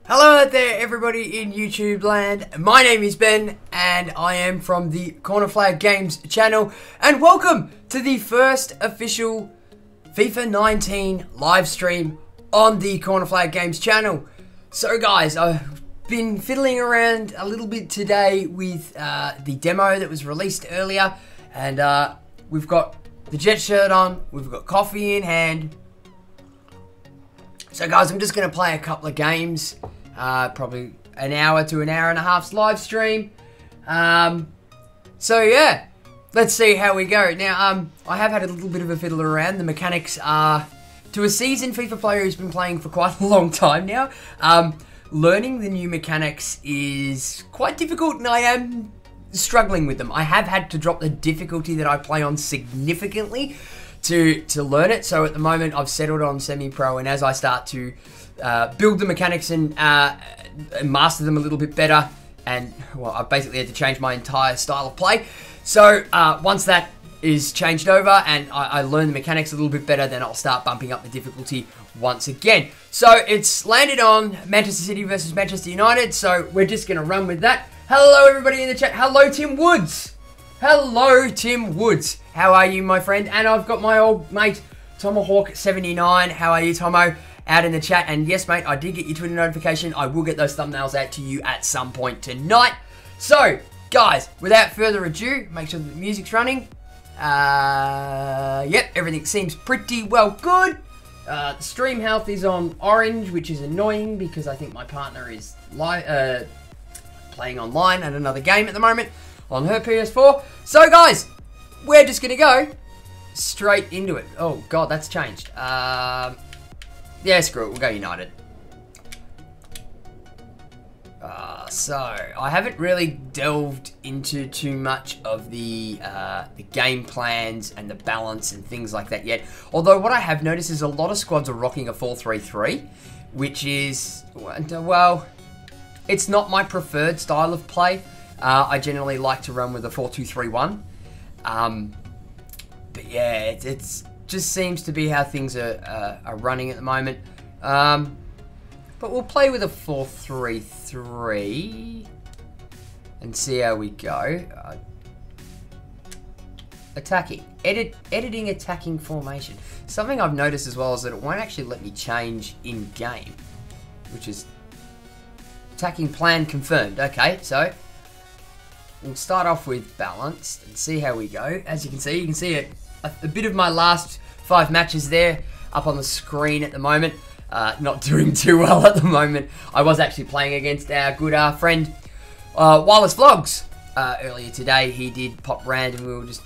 Hello out there everybody in YouTube land, my name is Ben and I am from the Corner Flag Games channel and welcome to the first official FIFA 19 live stream on the Corner Flag Games channel. So guys, I've been fiddling around a little bit today with the demo that was released earlier and we've got the jet shirt on, we've got coffee in hand. So guys, I'm just going to play a couple of games. Probably an hour to an hour and a half's live stream. So yeah, let's see how we go. Now, I have had a little bit of a fiddle around. The mechanics are, to a seasoned FIFA player who's been playing for quite a long time now, learning the new mechanics is quite difficult and I am struggling with them. I have had to drop the difficulty that I play on significantly to learn it. So at the moment I've settled on semi-pro, and as I start to build the mechanics and master them a little bit better, and well, I've basically had to change my entire style of play. So once that is changed over and I learn the mechanics a little bit better, then I'll start bumping up the difficulty once again. So it's landed on Manchester City versus Manchester United, so we're just going to run with that. Hello everybody in the chat. Hello Tim Woods. Hello Tim Woods. How are you, my friend? And I've got my old mate Tomahawk79. How are you, Tomo? Out in the chat. And yes, mate, I did get your Twitter notification. I will get those thumbnails out to you at some point tonight. So, guys, without further ado, make sure that the music's running. Yep, everything seems pretty well good. The stream health is on orange, which is annoying because I think my partner is playing online at another game at the moment on her PS4. So, guys, we're just going to go straight into it. Oh, God, that's changed. Yeah, screw it. We'll go United. So, I haven't really delved into too much of the game plans and the balance and things like that yet. Although, what I have noticed is a lot of squads are rocking a 4-3-3, which is, well, it's not my preferred style of play. I generally like to run with a 4-2-3-1. But yeah, it's just seems to be how things are running at the moment. But we'll play with a 4-3-3 and see how we go. Attacking. Editing attacking formation. Something I've noticed as well is that it won't actually let me change in-game, which is attacking plan confirmed. Okay, so we'll start off with balanced and see how we go. As you can see a bit of my last 5 matches there up on the screen at the moment. Not doing too well at the moment. I was actually playing against our good friend Wireless Vlogs earlier today. He did pop round and we were just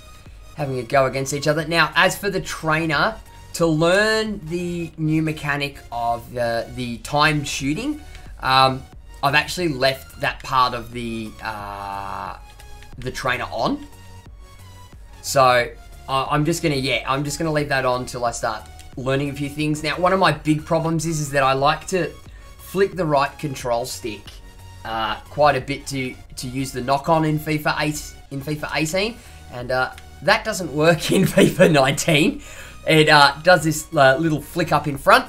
having a go against each other. Now, as for the trainer, to learn the new mechanic of the timed shooting, I've actually left that part of the trainer on. So I'm just gonna leave that on till I start learning a few things. Now, one of my big problems is that I like to flick the right control stick quite a bit to use the knock-on in FIFA 18, and that doesn't work in FIFA 19. It does this little flick up in front.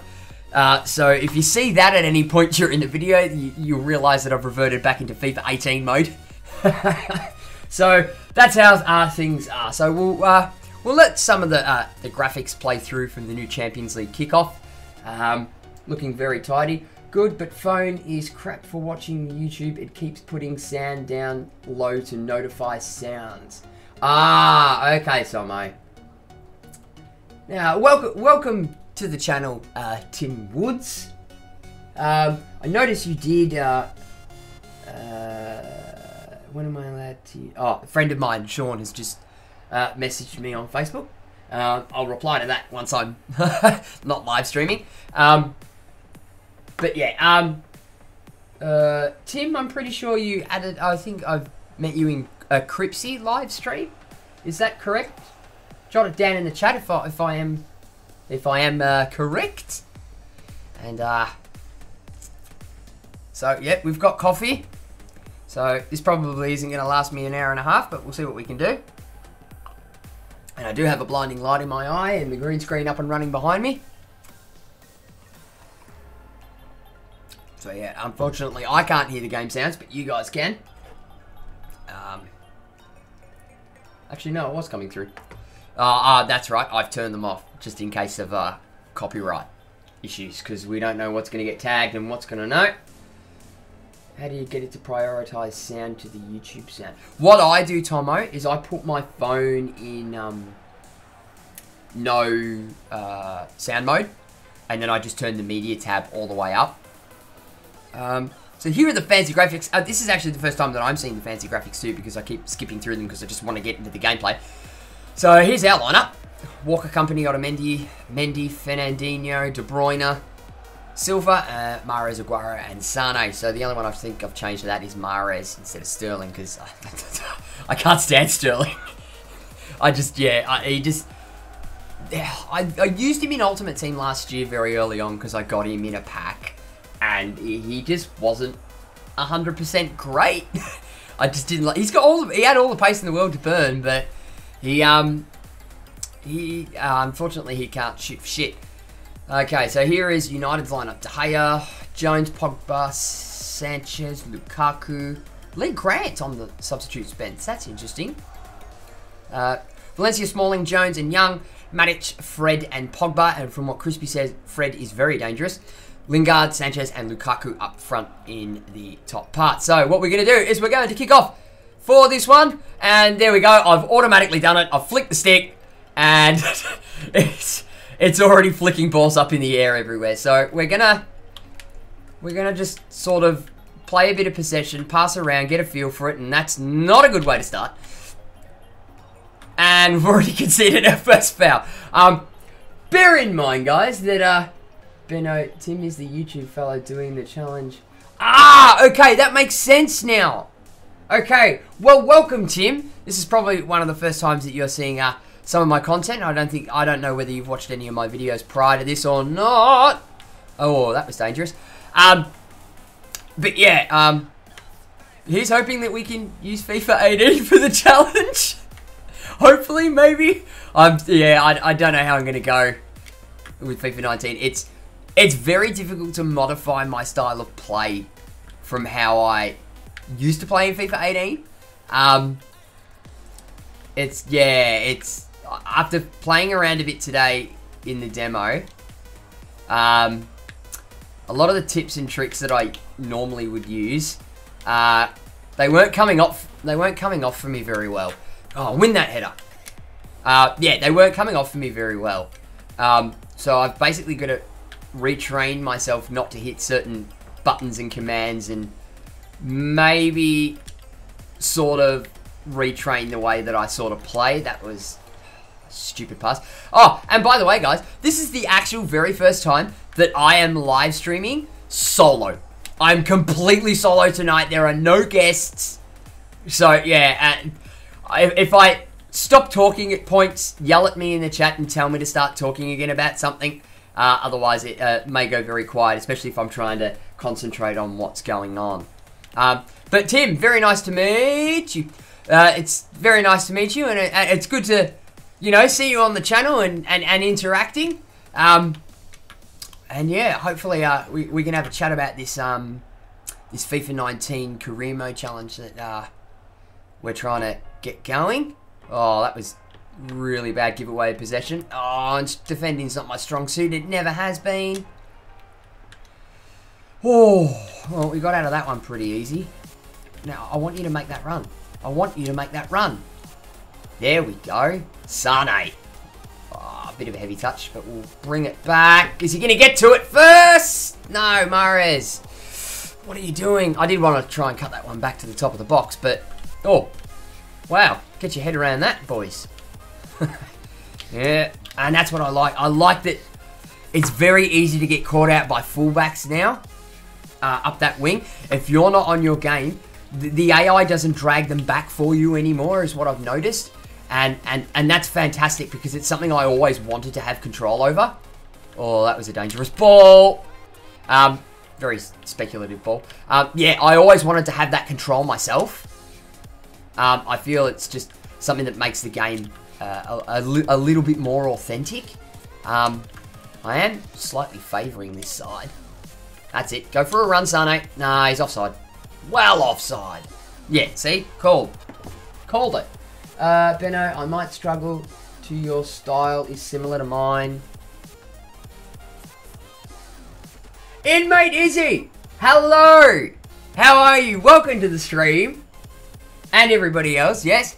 So if you see that at any point during the video, you'll realise that I've reverted back into FIFA 18 mode. So that's how things are. So we'll let some of the graphics play through from the new Champions League kickoff. Looking very tidy. Good, but phone is crap for watching YouTube. It keeps putting sound down low to notify sounds. Ah, okay, Somo. Now, welcome to the channel, Tim Woods. I noticed you did, when am I allowed to... Oh, a friend of mine, Sean, has just messaged me on Facebook. I'll reply to that once I'm not live streaming. But yeah, Tim, I'm pretty sure you added... I think I've met you in a Cripsy live stream. Is that correct? Jot it down in the chat if I am correct. And so yeah, we've got coffee. So this probably isn't going to last me an hour and a half, but we'll see what we can do. And I do have a blinding light in my eye and the green screen up and running behind me. So yeah, unfortunately, I can't hear the game sounds, but you guys can. Actually, no, it was coming through. That's right. I've turned them off just in case of copyright issues, because we don't know what's going to get tagged and what's going to know. How do you get it to prioritize sound to the YouTube sound? What I do, Tomo, is I put my phone in no sound mode, and then I just turn the media tab all the way up. So here are the fancy graphics. This is actually the first time that I'm seeing the fancy graphics too, because I keep skipping through them because I just want to get into the gameplay. So here's our lineup. Walker, Company, Otamendi, Mendy, Fernandinho, De Bruyne, Silva, Mahrez, Aguero, and Sane. So the only one I think I've changed to that is Mahrez instead of Sterling, because I can't stand Sterling. I used him in Ultimate Team last year very early on because I got him in a pack, and he just wasn't 100% great. I just didn't like. He had all the pace in the world to burn, but he unfortunately he can't shoot for shit. Okay, so here is United's lineup: De Gea, Jones, Pogba, Sanchez, Lukaku, Lee Grant on the substitute bench. That's interesting. Valencia, Smalling, Jones, and Young. Matic, Fred, and Pogba. And from what Crispy says, Fred is very dangerous. Lingard, Sanchez, and Lukaku up front in the top part. So what we're going to do is we're going to kick off for this one. And there we go. I've automatically done it. I've flicked the stick. And it's already flicking balls up in the air everywhere. So we're gonna just sort of play a bit of possession, pass around, get a feel for it. And that's not a good way to start. And we've already conceded our first foul. Bear in mind, guys, that Benno, Tim is the YouTube fellow doing the challenge. Okay, that makes sense now. Okay, well, welcome, Tim. This is probably one of the first times that you're seeing some of my content. I don't know whether you've watched any of my videos prior to this or not. Oh, that was dangerous. But yeah, he's hoping that we can use FIFA 18 for the challenge. Hopefully, maybe. Yeah, I don't know how I'm going to go with FIFA 19. It's very difficult to modify my style of play from how I used to play in FIFA 18. It's after playing around a bit today in the demo, a lot of the tips and tricks that I normally would use, they weren't coming off for me very well. Oh, win that header. Yeah, they weren't coming off for me very well. So I've basically got to retrain myself not to hit certain buttons and commands, and maybe sort of retrain the way that I sort of play. That was a stupid pass. Oh, and by the way, guys, this is the actual very first time that I am live streaming solo. I'm completely solo tonight. There are no guests. So, yeah, if I stop talking at points, yell at me in the chat and tell me to start talking again about something. Otherwise, it may go very quiet, especially if I'm trying to concentrate on what's going on. But Tim, very nice to meet you. It's very nice to meet you, and it's good to, see you on the channel and interacting. And yeah, hopefully we can have a chat about this this FIFA 19 career mode challenge that we're trying to get going. Oh, that was really bad giveaway of possession. Oh, and defending's not my strong suit. It never has been. Oh, well, we got out of that one pretty easy. Now, I want you to make that run. I want you to make that run. There we go. Sane. Oh, a bit of a heavy touch, but we'll bring it back. Is he going to get to it first? No, Mahrez. What are you doing? I did want to try and cut that one back to the top of the box, but... Oh, wow. Get your head around that, boys. Yeah, and that's what I like. I like that it's very easy to get caught out by fullbacks now. Up that wing. If you're not on your game, the AI doesn't drag them back for you anymore, is what I've noticed. And that's fantastic, because it's something I always wanted to have control over. Oh, that was a dangerous ball. Very speculative ball. Yeah, I always wanted to have that control myself. I feel it's just something that makes the game a little bit more authentic. I am slightly favouring this side. That's it. Go for a run, Sane. Nah, he's offside. Well offside. Yeah, see? Called. Called it. Benno, I might struggle to your style is similar to mine. Inmate Izzy! Hello! How are you? Welcome to the stream. And everybody else, yes?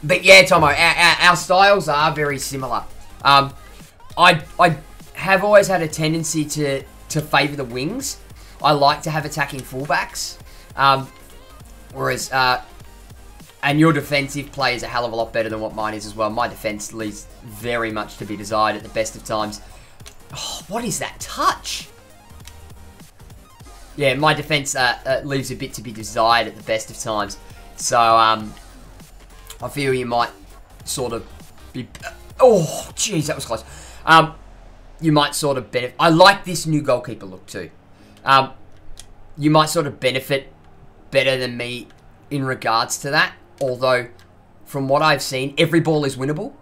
But yeah, Tomo, our styles are very similar. I have always had a tendency to favour the wings. I like to have attacking fullbacks. Whereas, and your defensive play is a hell of a lot better than what mine is as well. My defence leaves very much to be desired at the best of times. Oh, what is that touch? Yeah, my defence leaves a bit to be desired at the best of times. So, I feel you might sort of be... Oh, jeez, that was close. You might sort of benefit... I like this new goalkeeper look too. You might sort of benefit better than me in regards to that. Although, from what I've seen, every ball is winnable.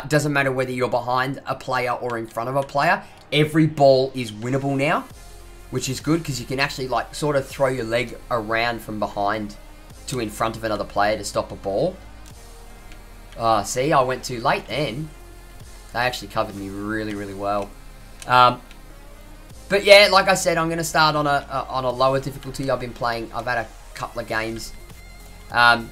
Doesn't matter whether you're behind a player or in front of a player. Every ball is winnable now, which is good because you can actually like sort of throw your leg around from behind to in front of another player to stop a ball. See, I went too late then. They actually covered me really, really well. But yeah, like I said, I'm going to start on a lower difficulty. I've had a couple of games. But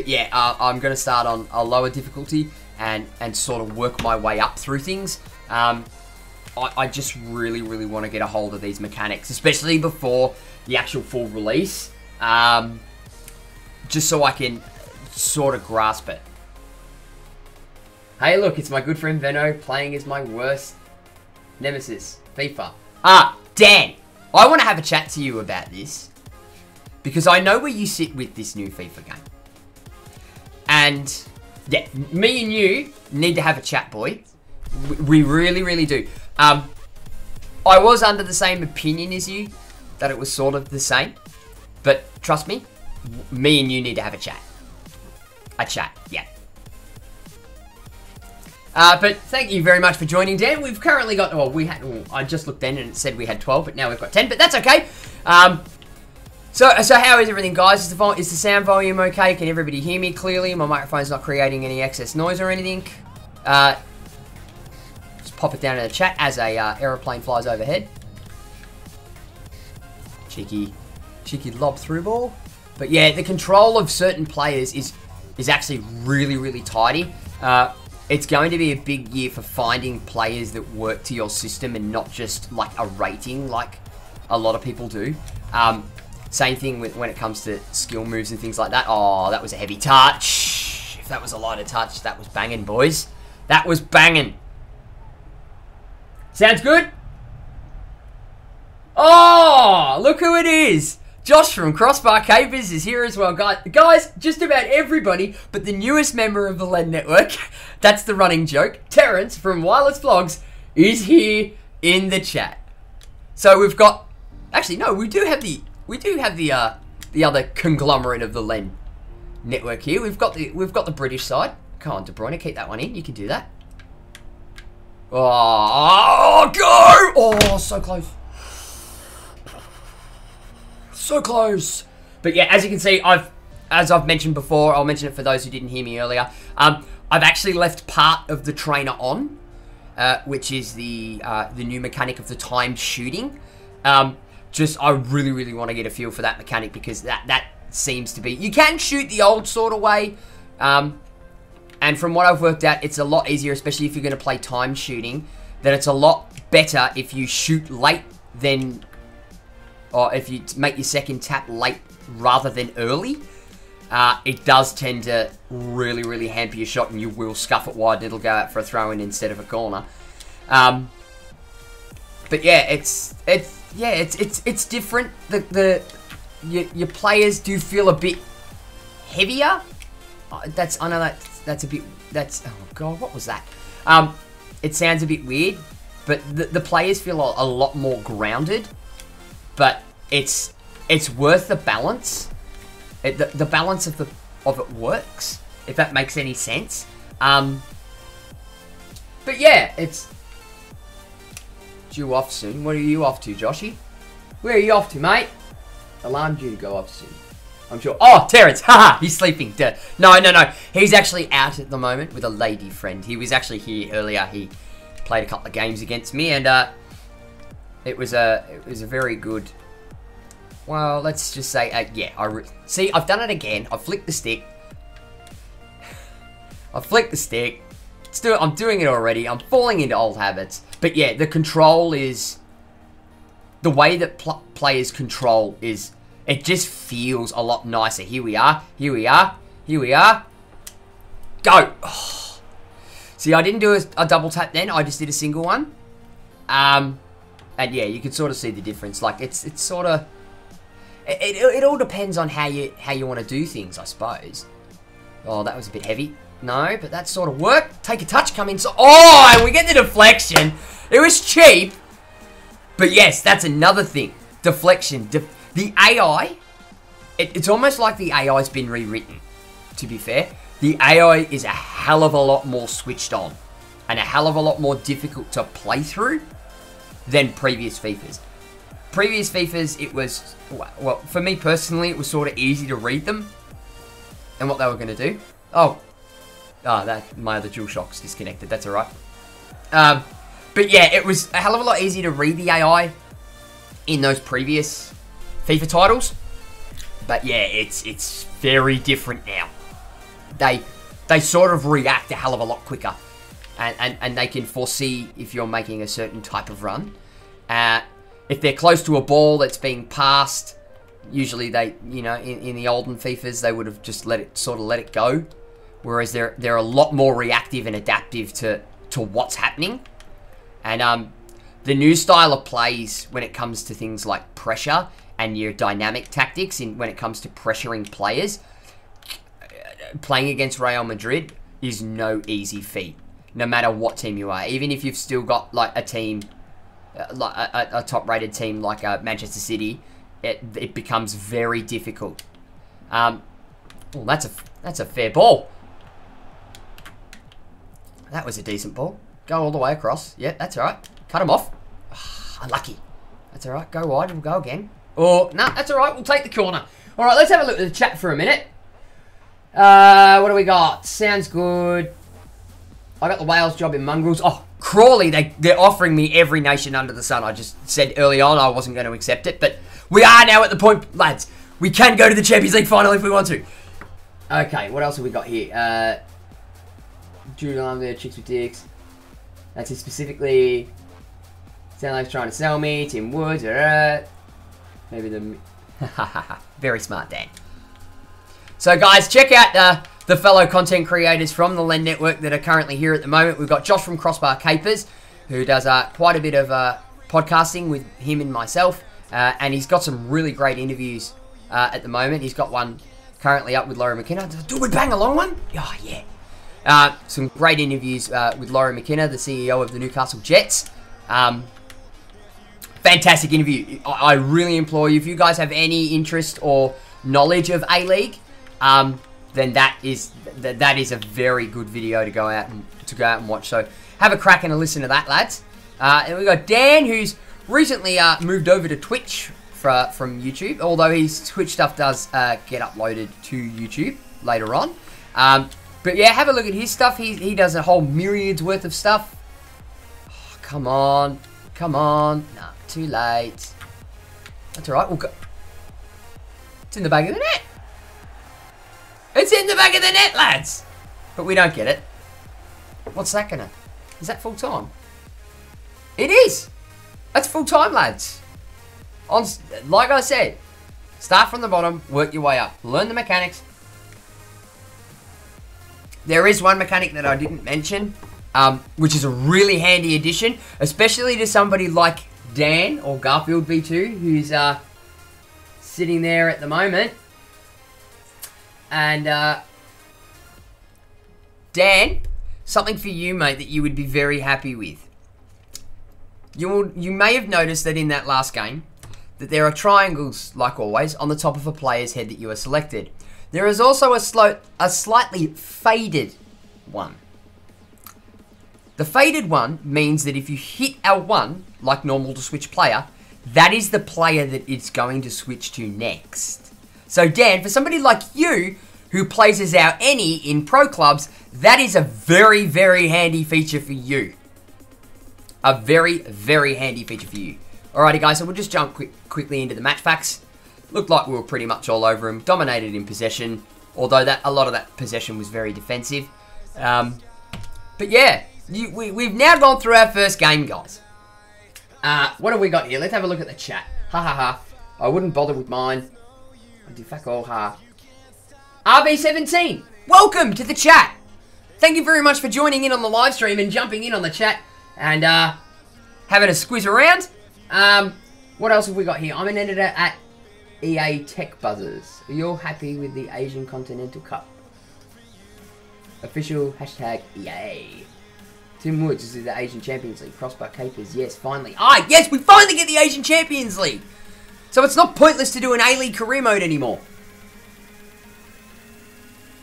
yeah, I'm going to start on a lower difficulty and sort of work my way up through things. I just really, really want to get a hold of these mechanics, especially before the actual full release. Just so I can sort of grasp it. Hey, look, it's my good friend Venno playing as my worst nemesis, FIFA. Dan, I want to have a chat to you about this because I know where you sit with this new FIFA game. And, yeah, me and you need to have a chat, boy. We really, really do. I was under the same opinion as you, that it was sort of the same. But, trust me, me and you need to have a chat. A chat, yeah. But thank you very much for joining, Dan. We've currently got, I just looked then and it said we had 12, but now we've got 10, but that's okay. So how is everything, guys? Is the sound volume okay? Can everybody hear me clearly? My microphone's not creating any excess noise or anything. Just pop it down in the chat as a aeroplane flies overhead. Cheeky lob through ball. But yeah, the control of certain players is actually really, really tidy. It's going to be a big year for finding players that work to your system and not just like a rating like a lot of people do. Same thing when it comes to skill moves and things like that. Oh, that was a heavy touch. If that was a lighter touch, that was banging, boys. That was banging. Sounds good? Oh, look who it is. Josh from Crossbar Capers is here as well. Guys, just about everybody, but the newest member of the LEN Network, that's the running joke, Terrence from Wireless Vlogs, is here in the chat. So we've got... Actually, no, we do have the other conglomerate of the LEN Network here. We've got the British side. Come on, De Bruyne, keep that one in. You can do that. Oh, go! Oh, so close. So close. But yeah, as you can see, as I've mentioned before, I'll mention it for those who didn't hear me earlier. I've actually left part of the trainer on, which is the new mechanic of the timed shooting. I really, really want to get a feel for that mechanic because that seems to be... You can shoot the old sort of way, and from what I've worked out, it's a lot easier, especially if you're going to play timed shooting, that it's a lot better if you shoot late than... Or if you make your second tap late rather than early. It does tend to really, really hamper your shot and you will scuff it wide and it'll go out for a throw-in instead of a corner. But yeah, it's different. Your players do feel a bit heavier. Oh god, what was that? It sounds a bit weird, but the players feel a lot more grounded. But it's worth the balance. The balance of it works, if that makes any sense. But yeah, due off soon. What are you off to, Joshy? Where are you off to, mate? Alarm due to go off soon. I'm sure. Oh, Terrence. Haha, he's sleeping. No. He's actually out at the moment with a lady friend. He was actually here earlier. He played a couple of games against me, and it was a very good. Well, let's just say, yeah. See, I've done it again. I flicked the stick. I'm doing it already. I'm falling into old habits. But yeah, the control is the way that players control is. It just feels a lot nicer. Here we are. Go. Oh. See, I didn't do a double tap then. I just did a single one. And yeah, you can sort of see the difference. Like it's sort of. It all depends on how you want to do things, I suppose. Oh, that was a bit heavy. No, but that sort of worked. Take a touch, come in. Oh, and we get the deflection. It was cheap. But yes, that's another thing. Deflection. The AI, it's almost like the AI's been rewritten, to be fair. The AI is a hell of a lot more switched on and a hell of a lot more difficult to play through than previous FIFAs. Previous FIFAs, it was, well, for me personally, it was sort of easy to read them and what they were going to do. Oh, my other DualShock's disconnected, that's alright. But yeah, it was a hell of a lot easier to read the AI in those previous FIFA titles, but yeah, it's very different now. They sort of react a hell of a lot quicker, and they can foresee if you're making a certain type of run. If they're close to a ball that's being passed, usually they, in the olden FIFAs, they would have just let it go, whereas they're a lot more reactive and adaptive to what's happening, and the new style of plays when it comes to things like pressure and your dynamic tactics when it comes to pressuring players, playing against Real Madrid is no easy feat, no matter what team you are. Even if you've still got like a team, like a top-rated team like Manchester City, it becomes very difficult. Well, that's a fair ball. That was a decent ball. Go all the way across. Yeah, that's all right. Cut him off. Unlucky. That's all right. Go wide. We'll go again. Oh, no, that's all right. We'll take the corner. All right, let's have a look at the chat for a minute. What do we got? Sounds good. I got the Wales job in Mongrels. Oh, Crawley, they're offering me every nation under the sun. I just said early on I wasn't going to accept it, but we are now at the point, lads. We can go to the Champions League final if we want to. Okay, what else have we got here? Jude Arm there, Chicks with Dicks. That's it specifically. Sound like he's trying to sell me. Tim Woods, alright. Maybe the... Very smart, Dan. So, guys, check out the fellow content creators from the LEN Network that are currently here at the moment. We've got Josh from Crossbar Capers, who does quite a bit of podcasting with him and myself. And he's got some really great interviews at the moment. He's got one currently up with Laurie McKenna. Do we bang a long one? Oh, yeah. Some great interviews with Laurie McKenna, the CEO of the Newcastle Jets. Fantastic interview. I really implore you, if you guys have any interest or knowledge of A-League, then that is a very good video to go out and watch. So have a crack and a listen to that, lads. And we got Dan, who's recently moved over to Twitch from YouTube, although his Twitch stuff does get uploaded to YouTube later on. But yeah, have a look at his stuff. He does a whole myriad's worth of stuff. Oh, come on. Nah, too late. That's alright, we'll go. It's in the back of the net. It's in the back of the net, lads. But we don't get it. What's that gonna... Is that full time? It is. That's full time, lads. Like I said, start from the bottom, work your way up. Learn the mechanics. There is one mechanic that I didn't mention, which is a really handy addition, especially to somebody like Dan or Garfield V2, who's sitting there at the moment. And Dan, something for you, mate, that you would be very happy with. You may have noticed that in that last game, that there are triangles, like always, on the top of a player's head that you are selected. There is also a slightly faded one. The faded one means that if you hit L1, like normal to switch player, that is the player that it's going to switch to next. So Dan, for somebody like you, who plays as our any in pro clubs, that is a very, very handy feature for you. A very, very handy feature for you. Alrighty guys, so we'll just jump quickly into the match facts. Looked like we were pretty much all over him. Dominated in possession, although a lot of that possession was very defensive. But yeah, we've now gone through our first game, guys. What have we got here? Let's have a look at the chat. Ha ha ha. I wouldn't bother with mine. I do fuck all ha. RB17, welcome to the chat. Thank you very much for joining in on the live stream and jumping in on the chat and having a squiz around. What else have we got here? I'm an editor at EA Tech Buzzers. Are you all happy with the Asian Continental Cup? Official hashtag EA. Tim Woods, this is the Asian Champions League. Crossbar Capers, yes, finally. Ah, yes, we finally get the Asian Champions League. So it's not pointless to do an A-League career mode anymore.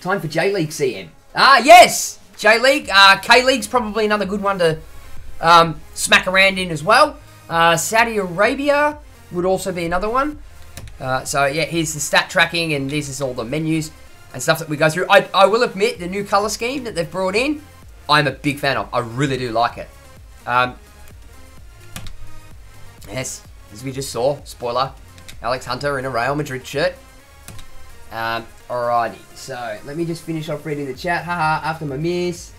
Time for J-League CM. Ah, yes! J-League. K-League's probably another good one to smack around in as well. Saudi Arabia would also be another one. So, yeah, here's the stat tracking, and this is all the menus and stuff that we go through. I will admit, the new colour scheme that they've brought in, I'm a big fan of. I really do like it. Yes, as we just saw, spoiler, Alex Hunter in a Real Madrid shirt. Alrighty, so let me just finish off reading the chat. Haha, after my miss.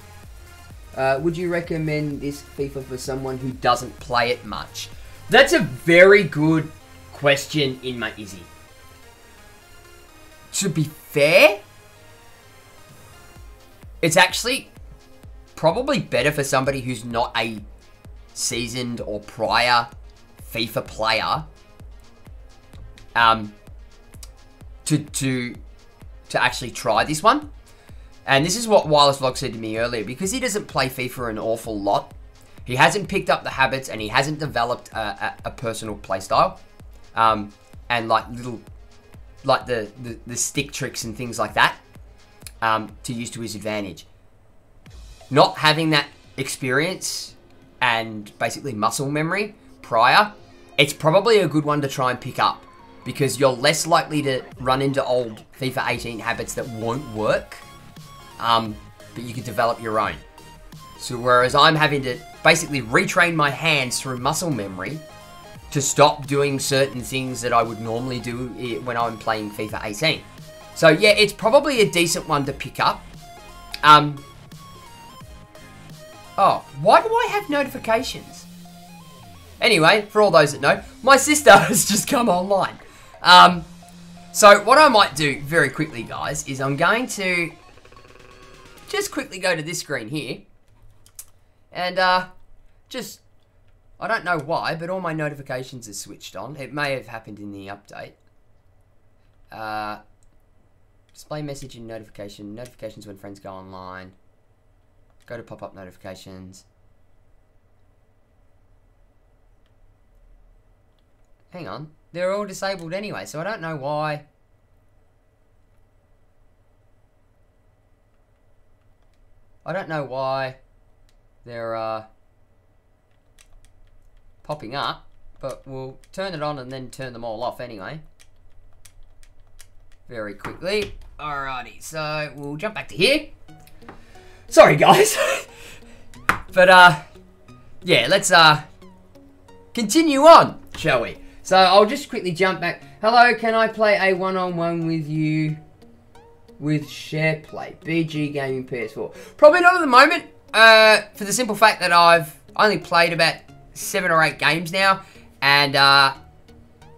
Would you recommend this FIFA for someone who doesn't play it much? That's a very good question in my Izzy. To be fair, it's actually probably better for somebody who's not a seasoned or prior FIFA player to actually try this one. And this is what Wireless Vlog said to me earlier, because he doesn't play FIFA an awful lot. He hasn't picked up the habits and he hasn't developed a personal play style. And like the stick tricks and things like that to use to his advantage. Not having that experience and basically muscle memory prior, it's probably a good one to try and pick up, because you're less likely to run into old FIFA 18 habits that won't work, but you can develop your own. So whereas I'm having to basically retrain my hands through muscle memory to stop doing certain things that I would normally do when I'm playing FIFA 18. So yeah, it's probably a decent one to pick up. Oh, why do I have notifications? Anyway, for all those that know, my sister has just come online. So what I might do very quickly, guys, is I'm going to just quickly go to this screen here. And just, I don't know why, but all my notifications are switched on. It may have happened in the update. Display message and notification. Notifications when friends go online. Go to pop-up notifications. Hang on. They're all disabled anyway, so I don't know why. I don't know why they're popping up, but we'll turn it on and then turn them all off anyway. Very quickly. Alrighty, so we'll jump back to here. Sorry guys. But yeah, let's continue on, shall we? So I'll just quickly jump back. Hello, can I play a one-on-one with you with SharePlay? BG Gaming PS4. Probably not at the moment, for the simple fact that I've only played about 7 or 8 games now, and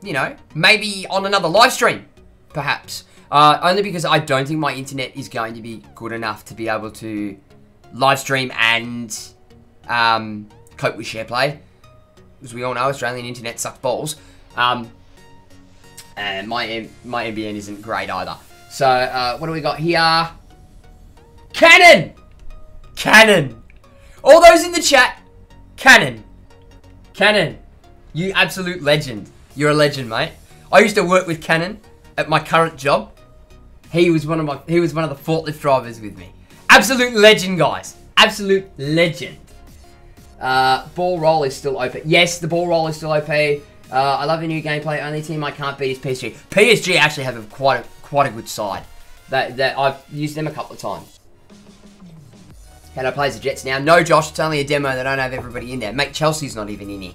you know, maybe on another live stream, perhaps. Only because I don't think my internet is going to be good enough to be able to live stream and cope with SharePlay. As we all know, Australian internet sucks balls. And my NBN isn't great either. So, what do we got here? Cannon! Cannon! All those in the chat, Cannon. Cannon. You absolute legend. You're a legend, mate. I used to work with Cannon at my current job. He was one of the forklift drivers with me. Absolute legend, guys. Absolute legend. Ball roll is still OP. Yes, the ball roll is still OP. I love the new gameplay. Only team I can't beat is PSG. PSG actually have quite a good side. That I've used them a couple of times. How do I play as the Jets now? No, Josh, it's only a demo. They don't have everybody in there. Mate, Chelsea's not even in here.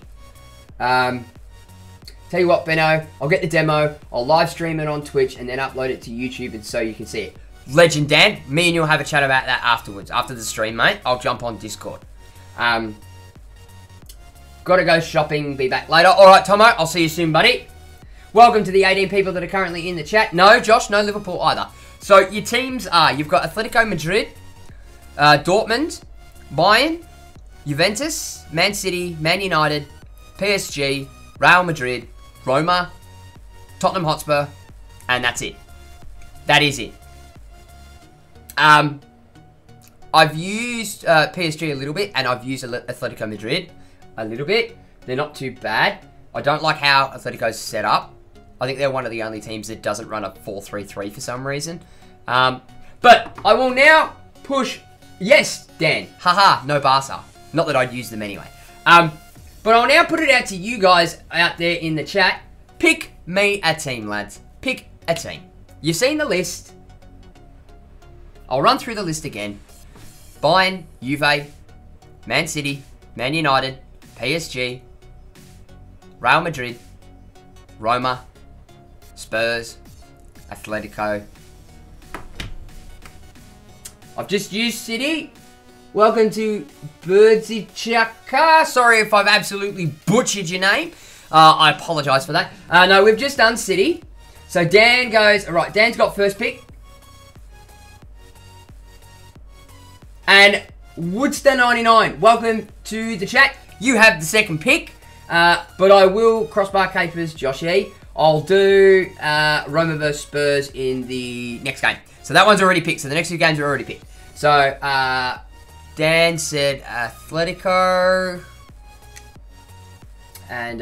Tell you what, Benno, I'll get the demo. I'll live stream it on Twitch and then upload it to YouTube and so you can see it. Legend Dan, me and you'll have a chat about that afterwards. After the stream, mate, I'll jump on Discord. Gotta go shopping, be back later. Alright, Tomo, I'll see you soon, buddy. Welcome to the 18 people that are currently in the chat. No, Josh, no Liverpool either. So, your teams are, you've got Atletico Madrid, Dortmund, Bayern, Juventus, Man City, Man United, PSG, Real Madrid, Roma, Tottenham Hotspur, and that's it. That is it. I've used PSG a little bit, and I've used Atletico Madrid a little bit. They're not too bad. I don't like how Atletico's set up. I think they're one of the only teams that doesn't run a 4-3-3 for some reason. But I will now push... Yes, Dan. Haha, no Barca. Not that I'd use them anyway. But I'll now put it out to you guys out there in the chat. Pick me a team, lads. Pick a team. You've seen the list. I'll run through the list again. Bayern, Juve, Man City, Man United, PSG, Real Madrid, Roma, Spurs, Atletico. I've just used City. Welcome to Birdsy Chaka. Sorry if I've absolutely butchered your name. I apologise for that. No, we've just done City. So Dan goes... Alright, Dan's got first pick. And Woodster99, welcome to the chat. You have the second pick. But I will crossbar capers Josh E. I'll do Roma vs Spurs in the next game. So that one's already picked. So the next two games are already picked. So Dan said Atletico. And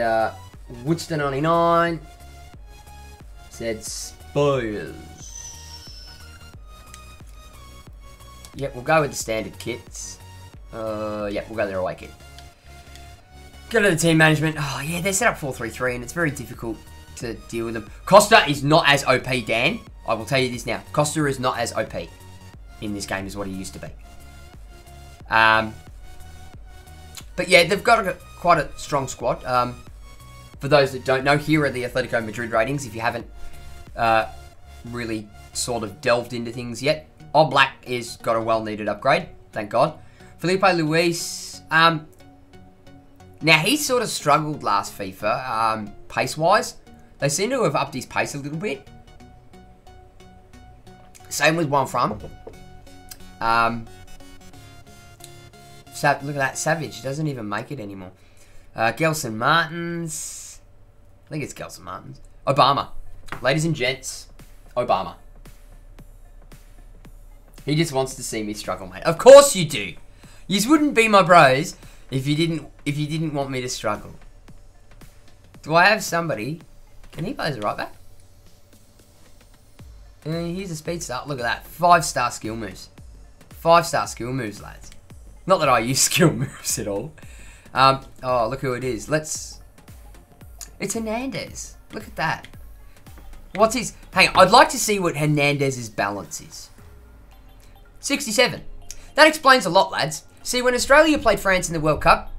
Woodster99 said Spurs. Yep, we'll go with the standard kits. Yep, we'll go their away kit. Go to the team management. Oh, yeah, they're set up 4-3-3, and it's very difficult to deal with them. Costa is not as OP, Dan. I will tell you this now. Costa is not as OP in this game as what he used to be. But yeah, they've got quite a strong squad. For those that don't know, here are the Atletico Madrid ratings, if you haven't really sort of delved into things yet. Oblak is got a well-needed upgrade, thank God. Felipe Luis, now he sort of struggled last FIFA, pace-wise. They seem to have upped his pace a little bit. Same with one from. Look at that, Savage doesn't even make it anymore. Gelson Martins, I think it's Gelson Martins. Obama, ladies and gents, Obama. He just wants to see me struggle, mate. Of course you do. You wouldn't be my bros if you didn't want me to struggle. Do I have somebody? Can he play as a right back? Here's a speed start. Look at that. 5-star skill moves. 5-star skill moves, lads. Not that I use skill moves at all. Oh, look who it is. It's Hernandez. Look at that. What's his... Hang on. I'd like to see what Hernandez's balance is. 67. That explains a lot, lads. See, when Australia played France in the World Cup,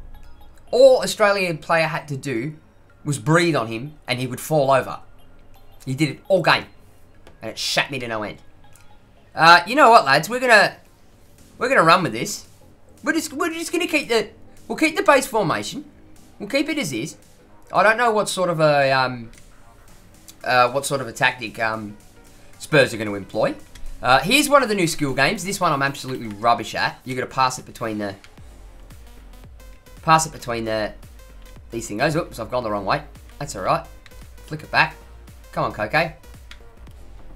all Australian player had to do was breathe on him and he would fall over. He did it all game. And it shat me to no end. You know what, lads? We're gonna run with this. We're just gonna keep we'll keep the base formation. We'll keep it as is. I don't know what sort of a tactic Spurs are going to employ. Here's one of the new skill games. This one I'm absolutely rubbish at. You're going to pass it between the... These things goes. Oops, I've gone the wrong way. That's alright. Flick it back. Come on, Coco.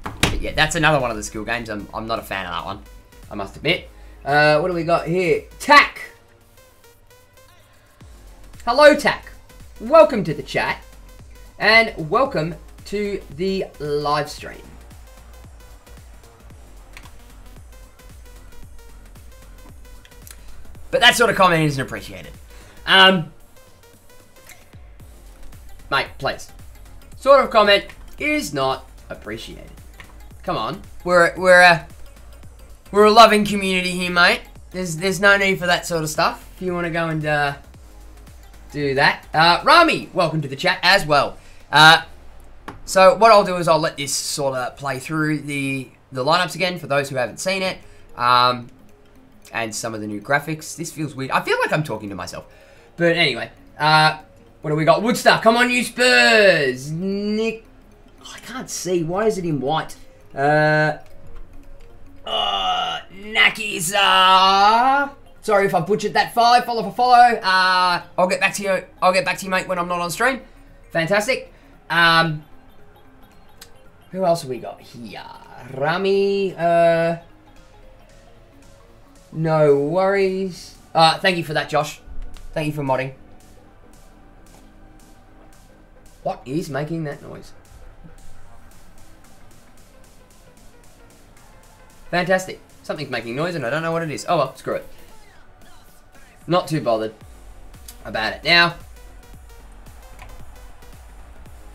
But yeah, that's another one of the skill games. I'm not a fan of that one, I must admit. What do we got here? Tack. Hello, Tack. Welcome to the chat. And welcome to the live stream. But that sort of comment isn't appreciated. Mate, please. Sort of comment is not appreciated. Come on. We're a loving community here, mate. There's no need for that sort of stuff. If you want to go and do that. Rami, welcome to the chat as well. So what I'll do is I'll let this sort of play through the lineups again for those who haven't seen it. And some of the new graphics. This feels weird. I feel like I'm talking to myself. But anyway, what do we got? Woodstock, come on you Spurs! Nick, I can't see. Why is it in white? Nakisa. Sorry if I butchered that 5. Follow for follow. I'll get back to you. I'll get back to you, mate, when I'm not on stream. Fantastic. Who else have we got here? Rami. No worries. Thank you for that, Josh. Thank you for modding. What is making that noise? Fantastic. Something's making noise and I don't know what it is. Oh well, screw it. Not too bothered about it now.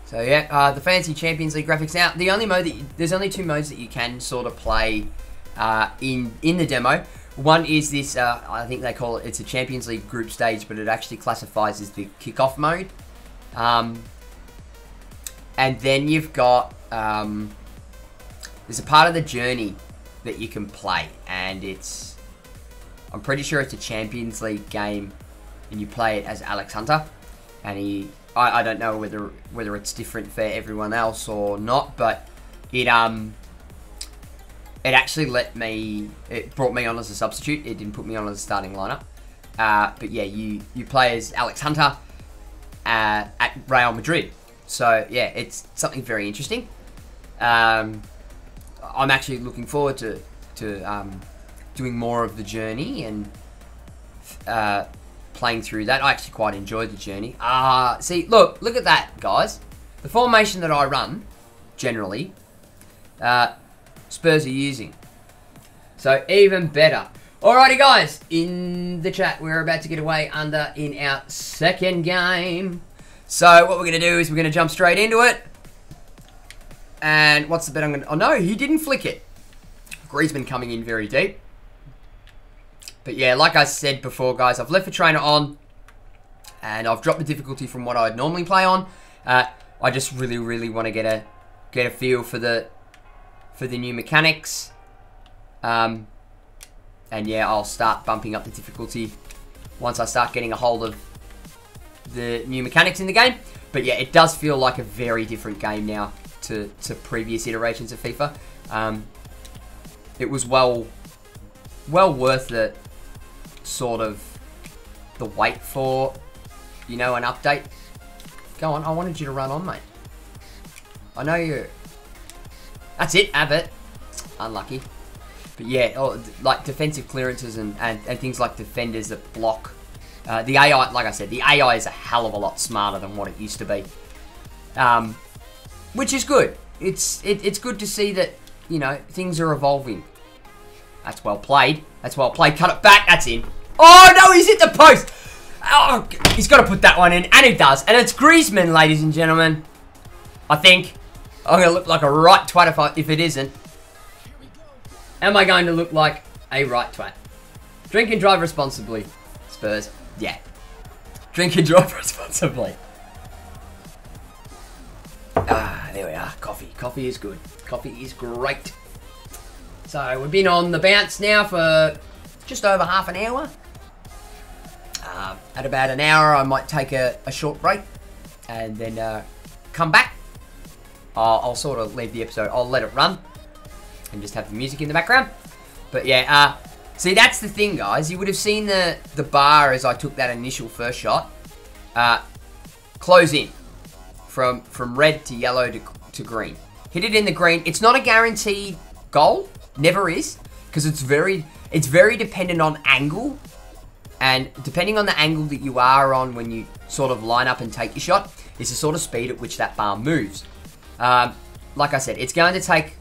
So yeah, the fancy Champions League graphics. Now, the only mode that there's only 2 modes that you can sort of play in the demo. One is this, I think they call it, it's a Champions League group stage, but it actually classifies as the kickoff mode. And then you've got, there's a part of the journey that you can play, and it's, I'm pretty sure it's a Champions League game, and you play it as Alex Hunter, and I don't know whether it's different for everyone else or not, but it actually it brought me on as a substitute. It didn't put me on as a starting lineup. But yeah, you play as Alex Hunter at Real Madrid. So yeah, it's something very interesting. I'm actually looking forward to doing more of the journey and playing through that. I actually quite enjoyed the journey. See, look at that, guys. The formation that I run, generally, Spurs are using. So, even better. Alrighty, guys. In the chat, we're about to get away under in our second game. So, what we're going to do is we're going to jump straight into it. And what's the bet I'm going to... Oh, no, he didn't flick it. Griezmann coming in very deep. But yeah, like I said before, guys, I've left the trainer on. And I've dropped the difficulty from what I'd normally play on. I just really want to get a feel for the new mechanics. And yeah, I'll start bumping up the difficulty once I start getting a hold of the new mechanics in the game. But yeah, it does feel like a very different game now to previous iterations of FIFA. It was well worth the sort of the wait for, you know, an update. Go on, I wanted you to run on, mate. I know you. That's it, Abbott. Unlucky. But yeah, like defensive clearances and things like defenders that block. The AI, like I said, the AI is a hell of a lot smarter than what it used to be. Which is good. It's good to see that, you know, things are evolving. That's well played. That's well played. Cut it back. That's in. Oh, no, he's hit the post. Oh, he's got to put that one in. And he does. And it's Griezmann, ladies and gentlemen. I think. I'm going to look like a right twat if it isn't. Am I going to look like a right twat? Drink and drive responsibly, Spurs. Yeah. Drink and drive responsibly. There we are. Coffee. Coffee is good. Coffee is great. So, we've been on the bounce now for just over half an hour. At about an hour, I might take a short break and then come back. I'll sort of leave the episode. I'll let it run and just have the music in the background. But yeah, see, that's the thing, guys. You would have seen the bar as I took that initial first shot close in from red to yellow to green. Hit it in the green. It's not a guaranteed goal. Never is, because it's very dependent on angle, and depending on the angle that you are on when you sort of line up and take your shot is the sort of speed at which that bar moves. Like I said, it's going to take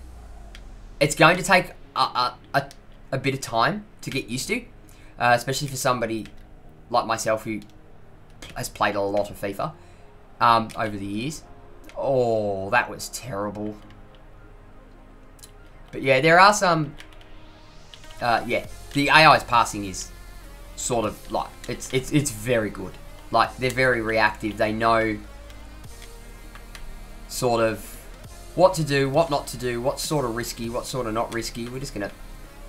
a bit of time to get used to, especially for somebody like myself who has played a lot of FIFA over the years. Oh, that was terrible. But yeah, there are some... yeah, the AI's passing is sort of like... It's very good. Like, they're very reactive. They know sort of what to do, what not to do, what's sort of risky, what's sort of not risky. We're just going to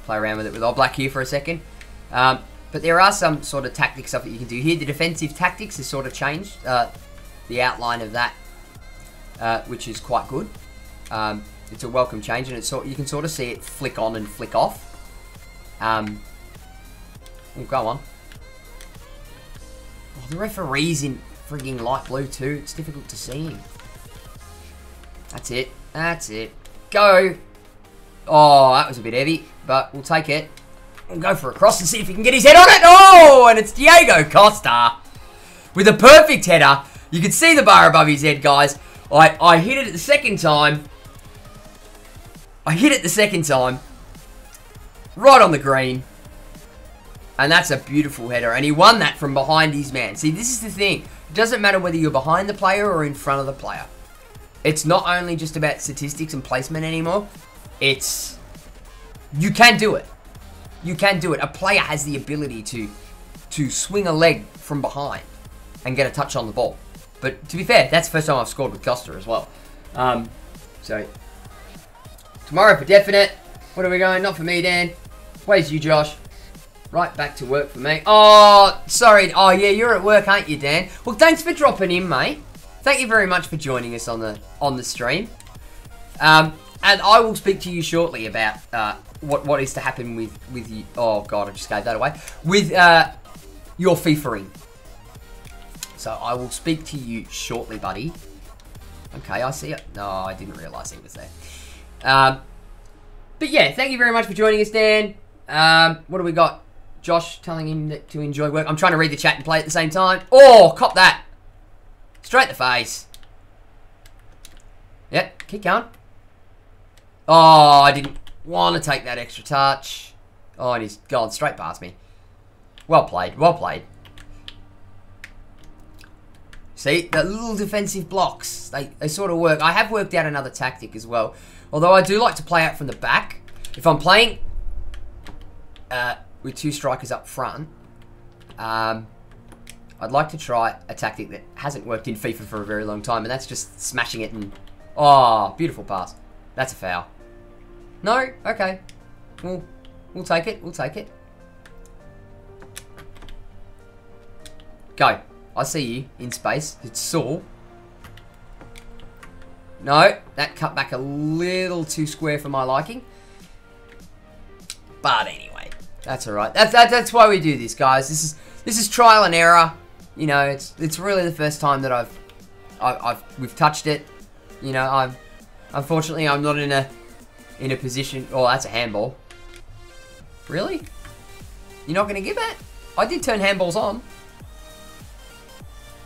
play around with it with old Black here for a second. But there are some sort of tactic stuff that you can do here. The defensive tactics has sort of changed. The outline of that, which is quite good. It's a welcome change, and it's you can sort of see it flick on and flick off. Oh, go on. Oh, the referee's in frigging light blue too. It's difficult to see him. That's it. That's it. Go. Oh, that was a bit heavy, but we'll take it. We'll go for a cross and see if he can get his head on it. Oh, and it's Diego Costa with a perfect header. You can see the bar above his head, guys. I hit it the second time. Right on the green. And that's a beautiful header. And he won that from behind his man. See, this is the thing. It doesn't matter whether you're behind the player or in front of the player. It's not only just about statistics and placement anymore. It's... You can do it. You can do it. A player has the ability to swing a leg from behind and get a touch on the ball. But to be fair, that's the first time I've scored with Costa as well. So, tomorrow for definite. What are we going? Not for me, Dan. Where's you, Josh? Right back to work for me. Oh, sorry. Oh, yeah, you're at work, aren't you, Dan? Well, thanks for dropping in, mate. Thank you very much for joining us on the stream. And I will speak to you shortly about what is to happen with you. Oh, God, I just gave that away. With your FIFA-ing. So I will speak to you shortly, buddy. Okay, I see it. No, I didn't realise he was there. But yeah, thank you very much for joining us, Dan. What do we got? Josh telling him to enjoy work. I'm trying to read the chat and play at the same time. Oh, cop that. Straight in the face. Yep, keep going. Oh, I didn't want to take that extra touch. Oh, and he's gone straight past me. Well played, well played. See, the little defensive blocks, they sort of work. I have worked out another tactic as well. Although I do like to play out from the back. If I'm playing with two strikers up front, I'd like to try a tactic that hasn't worked in FIFA for a very long time, and that's just smashing it and... Oh, beautiful pass. That's a foul. No? Okay. We'll take it. We'll take it. Go. I see you in space. It's Saul. No, that cut back a little too square for my liking. But anyway, that's all right. That's why we do this, guys. This is trial and error. You know, it's really the first time that we've touched it. You know, unfortunately I'm not in a position. Oh, that's a handball. Really? You're not going to give it? I did turn handballs on.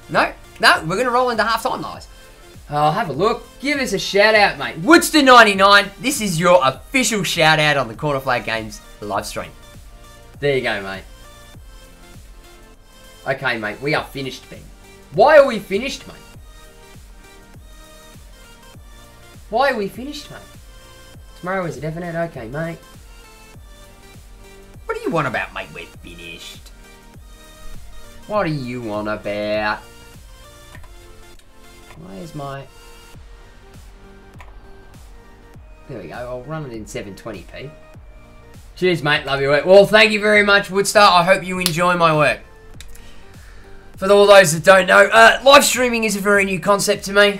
No, we're going to roll into half-time, guys. Oh, have a look. Give us a shout-out, mate. Woodster99, this is your official shout-out on the Corner Flag Games live stream. There you go, mate. Okay, mate, we are finished then. Why are we finished, mate? Why are we finished, mate? Tomorrow is a definite. Okay, mate. What do you want about, mate? We're finished. What do you want about? Where's my... There we go. I'll run it in 720p. Cheers, mate. Love your work. Well, thank you very much, Woodstar. I hope you enjoy my work. For all those that don't know, live streaming is a very new concept to me.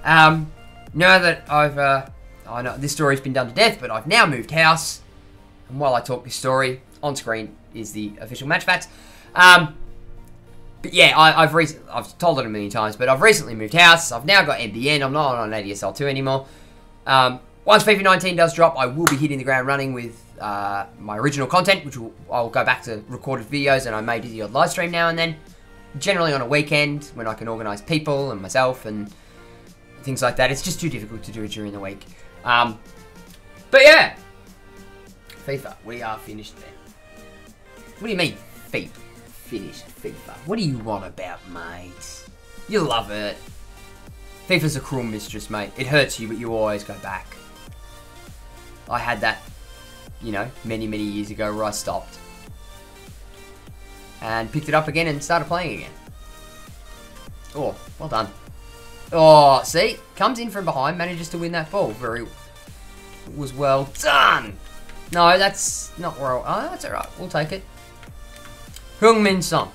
Now that I know this story's been done to death, but I've now moved house. And while I talk this story, on screen is the official match facts. But yeah, I've told it a million times, but I've recently moved house. I've now got NBN. I'm not on ADSL2 anymore. Once FIFA 19 does drop, I will be hitting the ground running with my original content, which I'll go back to recorded videos, and I may do the odd live stream now and then. Generally on a weekend when I can organise people and myself and things like that. It's just too difficult to do it during the week. But yeah, FIFA, we are finished there. What do you mean, FIFA? finished FIFA. What do you want about, mate? You love it. FIFA's a cruel mistress, mate. It hurts you, but you always go back. I had that, you know, many, many years ago where I stopped. And picked it up again and started playing again. Oh, well done. Oh, see? Comes in from behind, manages to win that ball. Was well done. No, that's not where oh, that's alright. We'll take it. Heung-min Son.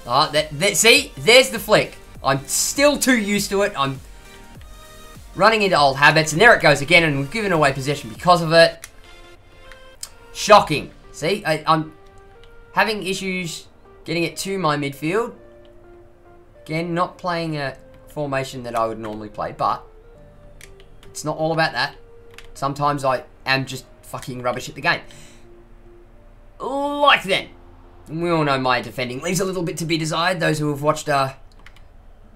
Oh, see? There's the flick. I'm still too used to it. I'm running into old habits. And there it goes again. And we've given away possession because of it. Shocking. See? I'm having issues getting it to my midfield. Again, not playing a formation that I would normally play. But it's not all about that. Sometimes I am just fucking rubbish at the game. Like then. We all know my defending leaves a little bit to be desired. Those who have watched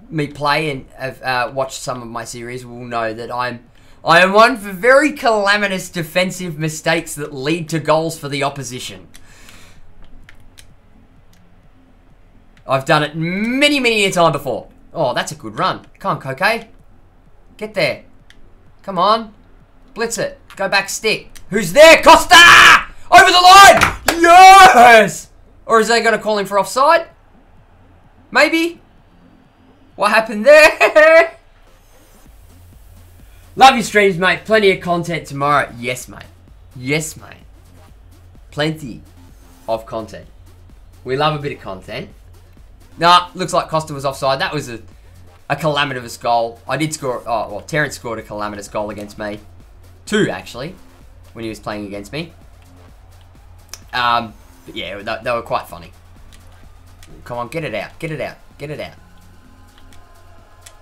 me play and have watched some of my series will know that I am one for very calamitous defensive mistakes that lead to goals for the opposition. I've done it many, many a time before. Oh, that's a good run. Come on, Koke. Get there. Come on. Blitz it. Go back stick. Who's there? Costa! Over the line! Yes! Or is they going to call him for offside? Maybe. What happened there? Love your streams, mate. Plenty of content tomorrow. Yes, mate. Yes, mate. Plenty of content. We love a bit of content. Nah, looks like Costa was offside. That was a calamitous goal. I did score... Oh, well, Terrence scored a calamitous goal against me. 2, actually, when he was playing against me. But yeah, they were quite funny. Come on, get it out. Get it out. Get it out.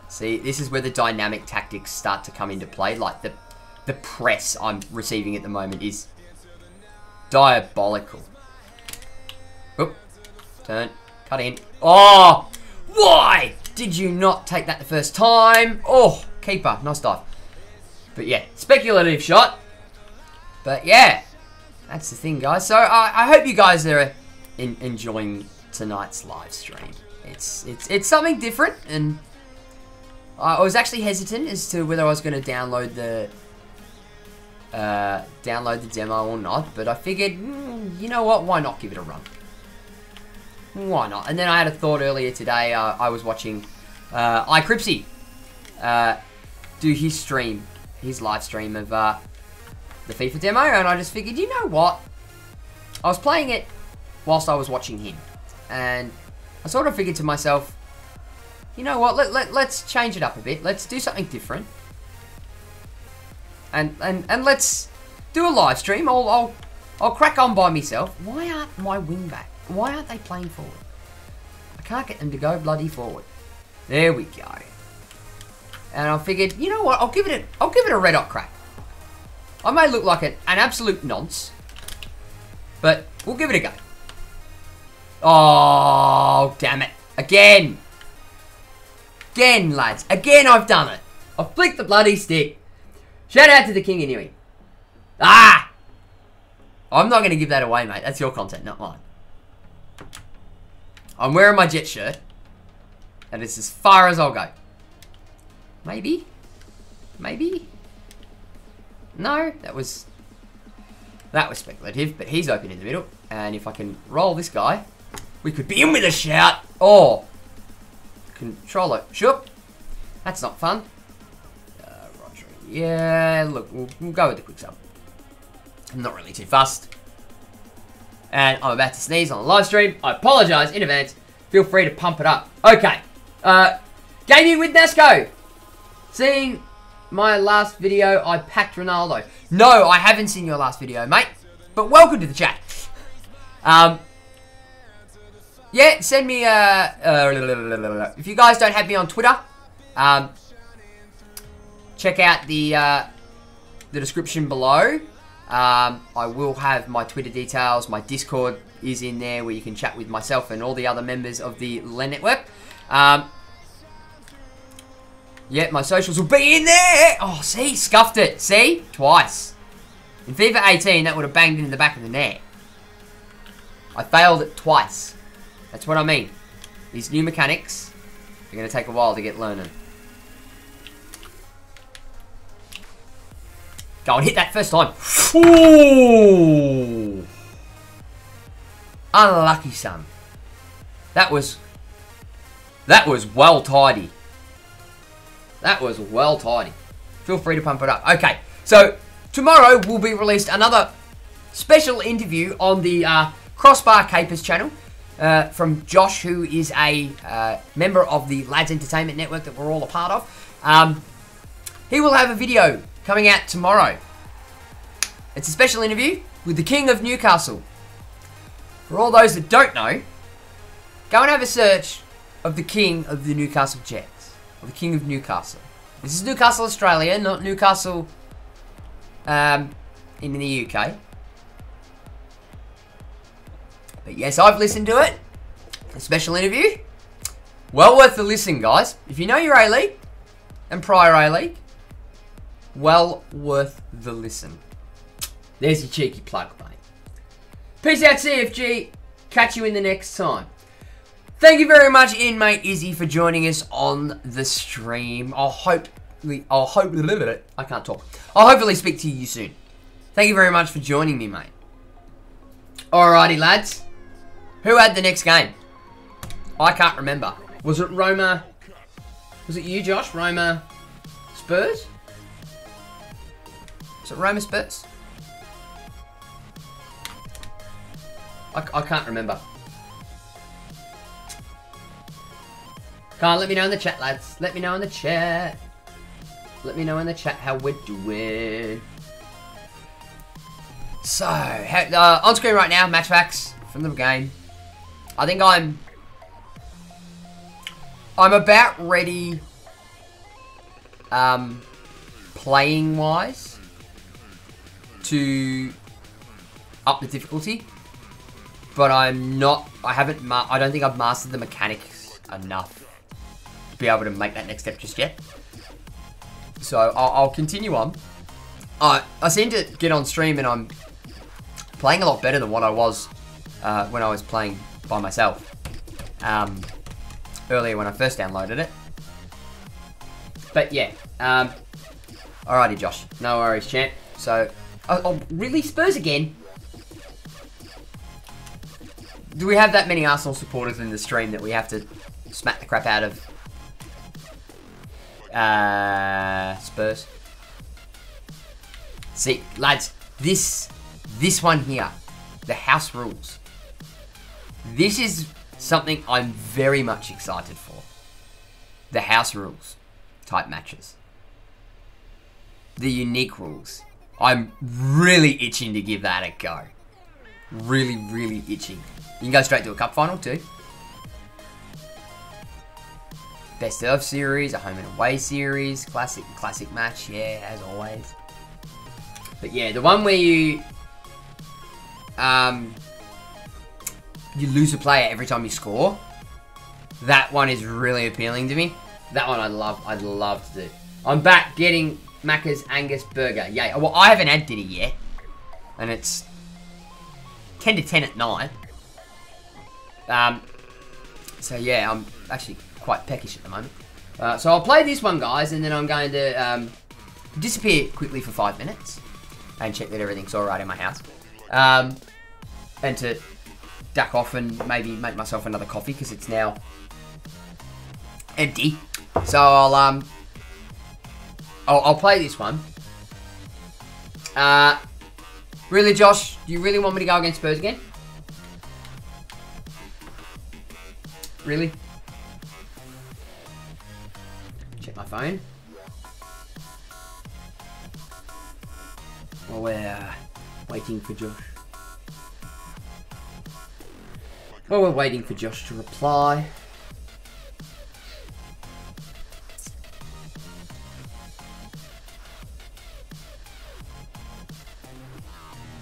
See, this is where the dynamic tactics start to come into play. Like, the press I'm receiving at the moment is diabolical. Oop. Turn. Cut in. Oh! Why did you not take that the first time? Oh, keeper. Nice dive. But yeah, speculative shot. But yeah, that's the thing, guys. So I hope you guys are enjoying tonight's live stream. It's something different, and I was actually hesitant as to whether I was going to download the demo or not. But I figured, you know what? Why not give it a run? Why not? And then I had a thought earlier today. I was watching iCripsy do his stream. His live stream of the FIFA demo, and I just figured, you know what? I was playing it whilst I was watching him, and I sort of figured to myself, you know what? Let's change it up a bit. Let's do something different, and let's do a live stream. I'll crack on by myself. Why aren't my wing back? Why aren't they playing forward? I can't get them to go bloody forward. There we go. And I figured, you know what? I'll give it a red hot crack. I may look like an absolute nonce, but we'll give it a go. Oh, damn it. Again, lads. Again, I've done it. I've flicked the bloody stick. Shout out to the king anyway. Ah! I'm not going to give that away, mate. That's your content, not mine. I'm wearing my Jet shirt, and it's as far as I'll go. Maybe? Maybe? No, that was speculative, but he's open in the middle. And if I can roll this guy, we could be in with a shout. Oh, controller, shoop. That's not fun. Roger. Yeah, look, we'll go with the quick sub. I'm not really too fussed. And I'm about to sneeze on the live stream. I apologise in advance. Feel free to pump it up. Okay. Gaming with Nasco. Seeing my last video, I packed Ronaldo. No, I haven't seen your last video, mate. But welcome to the chat. Yeah, send me if you guys don't have me on Twitter, check out the description below. I will have my Twitter details. My Discord is in there where you can chat with myself and all the other members of the LEN network. Yeah, my socials will be in there. Oh, see? Scuffed it. See? Twice. In FIFA 18, that would have banged into the back of the net. I failed it twice. That's what I mean. These new mechanics are going to take a while to get learning. Go and hit that first time. Ooh. Unlucky, son. That was well tidy. That was well tidy. Feel free to pump it up. Okay, so tomorrow will be released another special interview on the Crossbar Capers channel from Josh, who is a member of the Lads Entertainment Network that we're all a part of. He will have a video coming out tomorrow. It's a special interview with the King of Newcastle. For all those that don't know, go and have a search of the King of the Newcastle Jets. Or the King of Newcastle. This is Newcastle, Australia, not Newcastle in the UK. But yes, I've listened to it. A special interview. Well worth the listen, guys. If you know your A-League and prior A-League, well worth the listen. There's your cheeky plug, mate. Peace out, CFG. Catch you in the next time. Thank you very much, Inmate Izzy, for joining us on the stream. I'll hopefully speak to you soon. Thank you very much for joining me, mate. Alrighty, lads. Who had the next game? I can't remember. Was it Roma? Was it you, Josh? Roma Spurs? Was it Roma Spurs? I can't remember. Let me know in the chat, lads. Let me know in the chat. Let me know in the chat how we're doing. So, on screen right now, match facts from the game. I think I'm about ready, playing wise, to up the difficulty. But I'm not. I don't think I've mastered the mechanics enough to be able to make that next step just yet. So I'll continue on. I seem to get on stream and I'm playing a lot better than what I was when I was playing by myself earlier when I first downloaded it. But yeah, alrighty, Josh. No worries, champ. So, oh, really, Spurs again? Do we have that many Arsenal supporters in the stream that we have to smack the crap out of Spurs? See, lads, this one here, the house rules. This is something I'm very much excited for. The house rules type matches. The unique rules. I'm really itching to give that a go. Really, really itching. You can go straight to a cup final too. Best of series, a home and away series, classic match, yeah, as always. But yeah, the one where you lose a player every time you score, that one is really appealing to me. That one I'd love to do. I'm back getting Macca's Angus Burger. Yay. Well, I haven't had dinner yet. And it's 10 to 10 at night. So yeah, I'm actually quite peckish at the moment. So I'll play this one, guys, and then I'm going to disappear quickly for 5 minutes and check that everything's alright in my house. And to duck off and maybe make myself another coffee because it's now empty. So I'll play this one. Really, Josh? Do you really want me to go against Spurs again? Really? Check my phone. While we're waiting for Josh. While we're waiting for Josh to reply.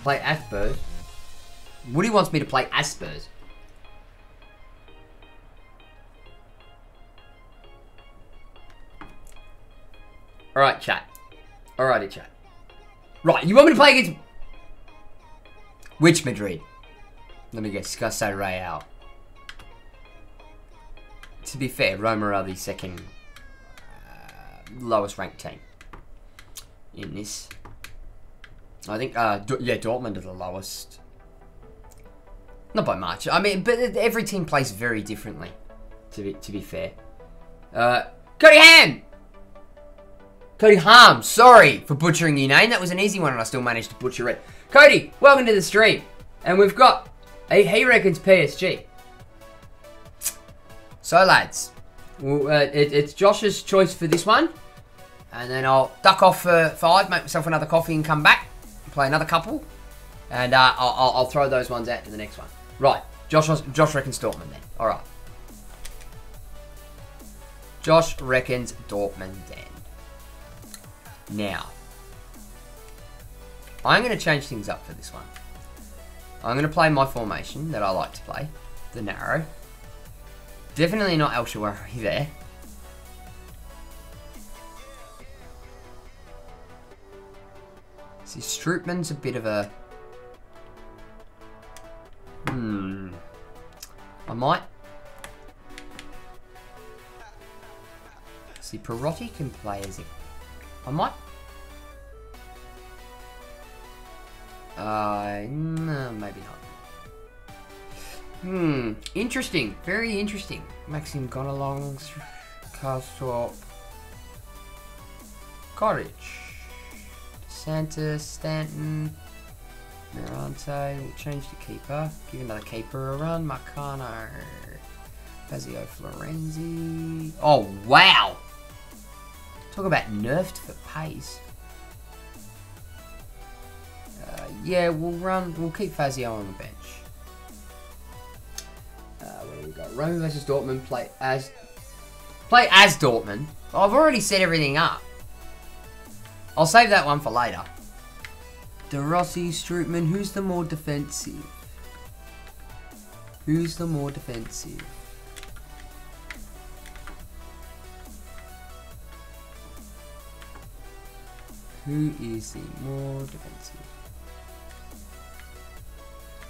Play as Spurs. Woody wants me to play as Spurs. Alright, chat. Alrighty, chat. Right, you want me to play against... Which Madrid? Let me guess. Got to say Real. to be fair, Roma are the second lowest ranked team in this. I think, yeah, Dortmund are the lowest. Not by much. I mean, but every team plays very differently, to be fair. Cody Ham! Cody Ham, sorry for butchering your name. That was an easy one and I still managed to butcher it. Cody, welcome to the stream. And we've got he reckons PSG. So lads, it's Josh's choice for this one. And then I'll duck off for 5, make myself another coffee and come back. Play another couple. And I'll throw those ones out to the next one. Right, Josh reckons Dortmund then. Alright. Josh reckons Dortmund then. Now, I'm going to change things up for this one. I'm going to play my formation that I like to play. The narrow. Definitely not El Shaarawy there. See, Strootman's a bit of a... I might... See, Perotti can play as it. I might... no, maybe not. Interesting. Very interesting. Maxim Gonalong, Karstorp, Courage, DeSantis, Stanton, Mirante. We'll change the keeper. Give another keeper a run. Marcano, Fazio Florenzi. Oh, wow! Talk about nerfed for pace. Yeah, we'll keep Fazio on the bench. What do we got? Roma versus Dortmund, play as Dortmund. Oh, I've already set everything up. I'll save that one for later. De Rossi, Strootman, who's the more defensive? Who's the more defensive? Who is the more defensive?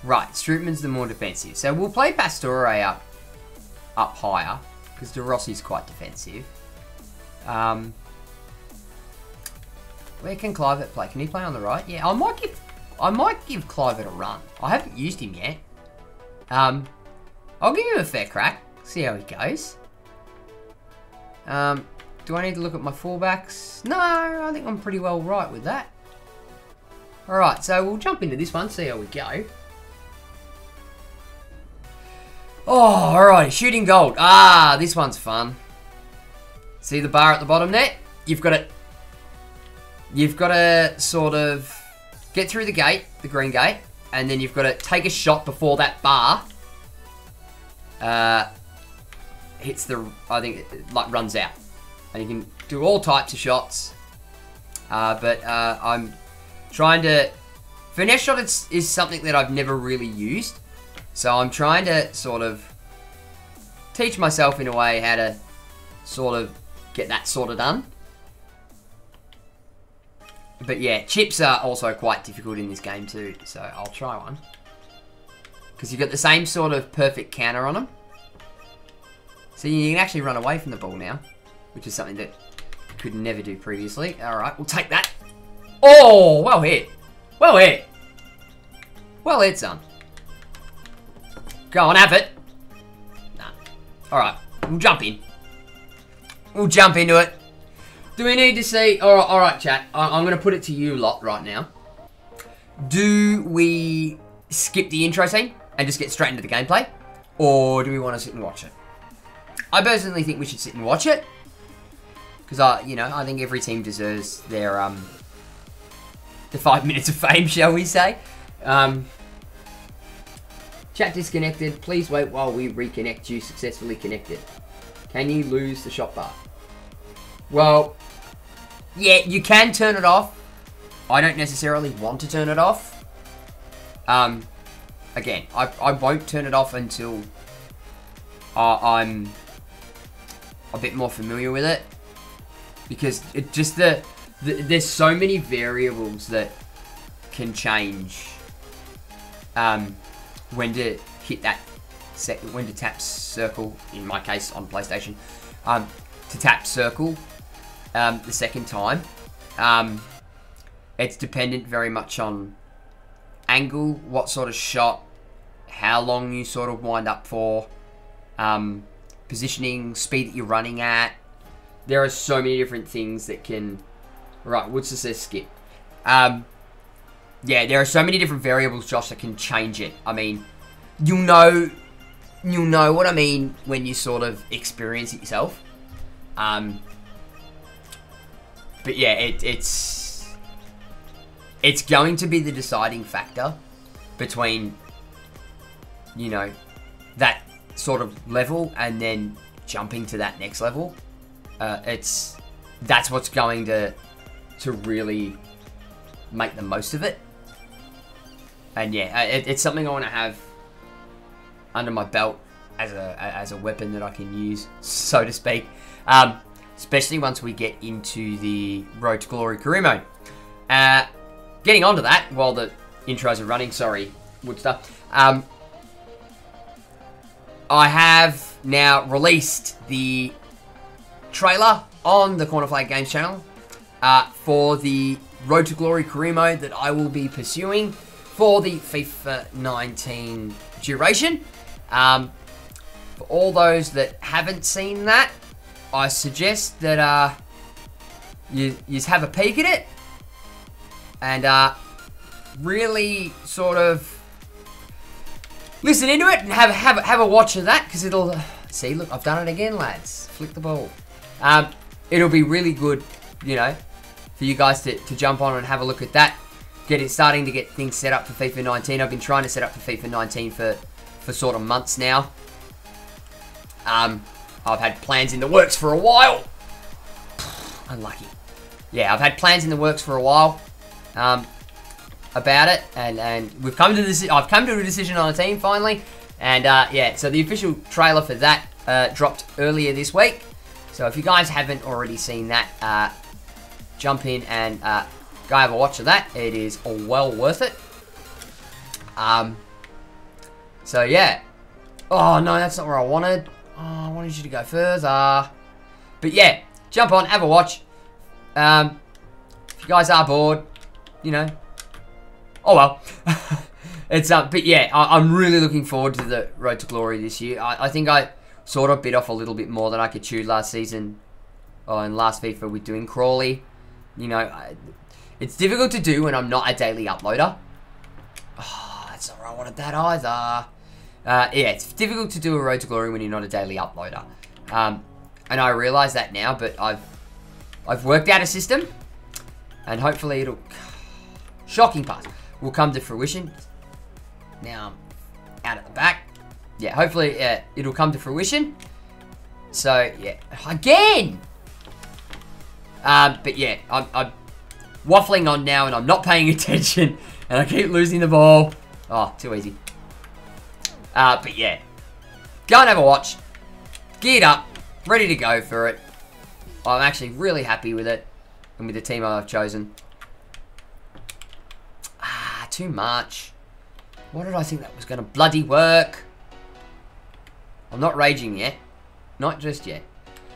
Right, Strootman's the more defensive. So we'll play Pastore up higher, because De Rossi's quite defensive. Where can Clivert play? Can he play on the right? Yeah, I might give Clivert a run. I haven't used him yet. I'll give him a fair crack. See how he goes. Do I need to look at my fullbacks? No, I think I'm pretty well right with that. Alright, so we'll jump into this one, see how we go. Oh, alright, shooting gold. Ah, this one's fun. See the bar at the bottom there? You've got to sort of get through the gate, the green gate, and then you've got to take a shot before that bar hits the, I think, it, like, runs out. And you can do all types of shots. But I'm trying to... Finesse shot is something that I've never really used. So I'm trying to sort of teach myself in a way how to sort of get that sort of done. But yeah, chips are also quite difficult in this game too. So I'll try one. Because you've got the same sort of perfect counter on them. So you can actually run away from the ball now. Which is something that you could never do previously. Alright, we'll take that. Oh, well hit. Well hit. Well hit, son. Go on, have it. Nah. Alright, we'll jump in. We'll jump into it. Do we need to see... Alright, chat. I'm going to put it to you lot right now. Do we skip the intro scene and just get straight into the gameplay? Or do we want to sit and watch it? I personally think we should sit and watch it. Because, I think every team deserves their, the 5 minutes of fame, shall we say. Chat disconnected. Please wait while we reconnect you. Successfully connected. Can you lose the shot bar? Well, yeah, you can turn it off. I don't necessarily want to turn it off. Again, I won't turn it off until I'm a bit more familiar with it. Because it just there's so many variables that can change when to hit that when to tap circle, in my case on PlayStation, to tap circle the second time. It's dependent very much on angle, what sort of shot, how long you sort of wind up for, positioning, speed that you're running at. There are so many different things that can... Right, Woodster says skip. Yeah, there are so many different variables, Josh, that can change it. I mean, you'll know what I mean when you sort of experience it yourself. But yeah, it's going to be the deciding factor between, you know, that sort of level and then jumping to that next level. That's what's going to really make the most of it. And yeah, it's something I want to have under my belt as a weapon that I can use, so to speak. Especially once we get into the Road to Glory career mode. Getting onto that while the intros are running, sorry, Woodster. I have now released the trailer on the Corner Flag Games channel for the Road to Glory career mode that I will be pursuing for the FIFA 19 duration. For all those that haven't seen that, I suggest that you have a peek at it and really sort of listen into it and have a watch of that, because it'll... See, look, I've done it again, lads. Flick the ball. It'll be really good, you know, for you guys to jump on and have a look at that. Starting to get things set up for FIFA 19. I've been trying to set up for FIFA 19 for sort of months now. I've had plans in the works for a while. Unlucky. Yeah, I've had plans in the works for a while about it, and we've come to this. I've come to a decision on a team finally, and yeah. So the official trailer for that dropped earlier this week. So if you guys haven't already seen that, jump in and go have a watch of that. It is well worth it. So yeah. Oh no, that's not where I wanted. Oh, I wanted you to go further. But yeah, jump on, have a watch. If you guys are bored, you know. Oh well. It's but yeah, I'm really looking forward to the Road to Glory this year. I think I sort of bit off a little bit more than I could chew last season. In last FIFA with doing Crawley. You know, it's difficult to do when I'm not a daily uploader. Oh, that's not where I wanted that either. Yeah, it's difficult to do a Road to Glory when you're not a daily uploader. And I realise that now, but I've worked out a system, and hopefully it'll... Shocking pass. Will come to fruition. Now I'm out at the back. Yeah, hopefully it'll come to fruition. So, yeah. Again! But yeah, I'm waffling on now, and I'm not paying attention, and I keep losing the ball. Oh, too easy. But yeah, go and have a watch. Geared up, ready to go for it. I'm actually really happy with it and with the team I've chosen. Too much. Why did I think that was going to bloody work? I'm not raging yet. Not just yet.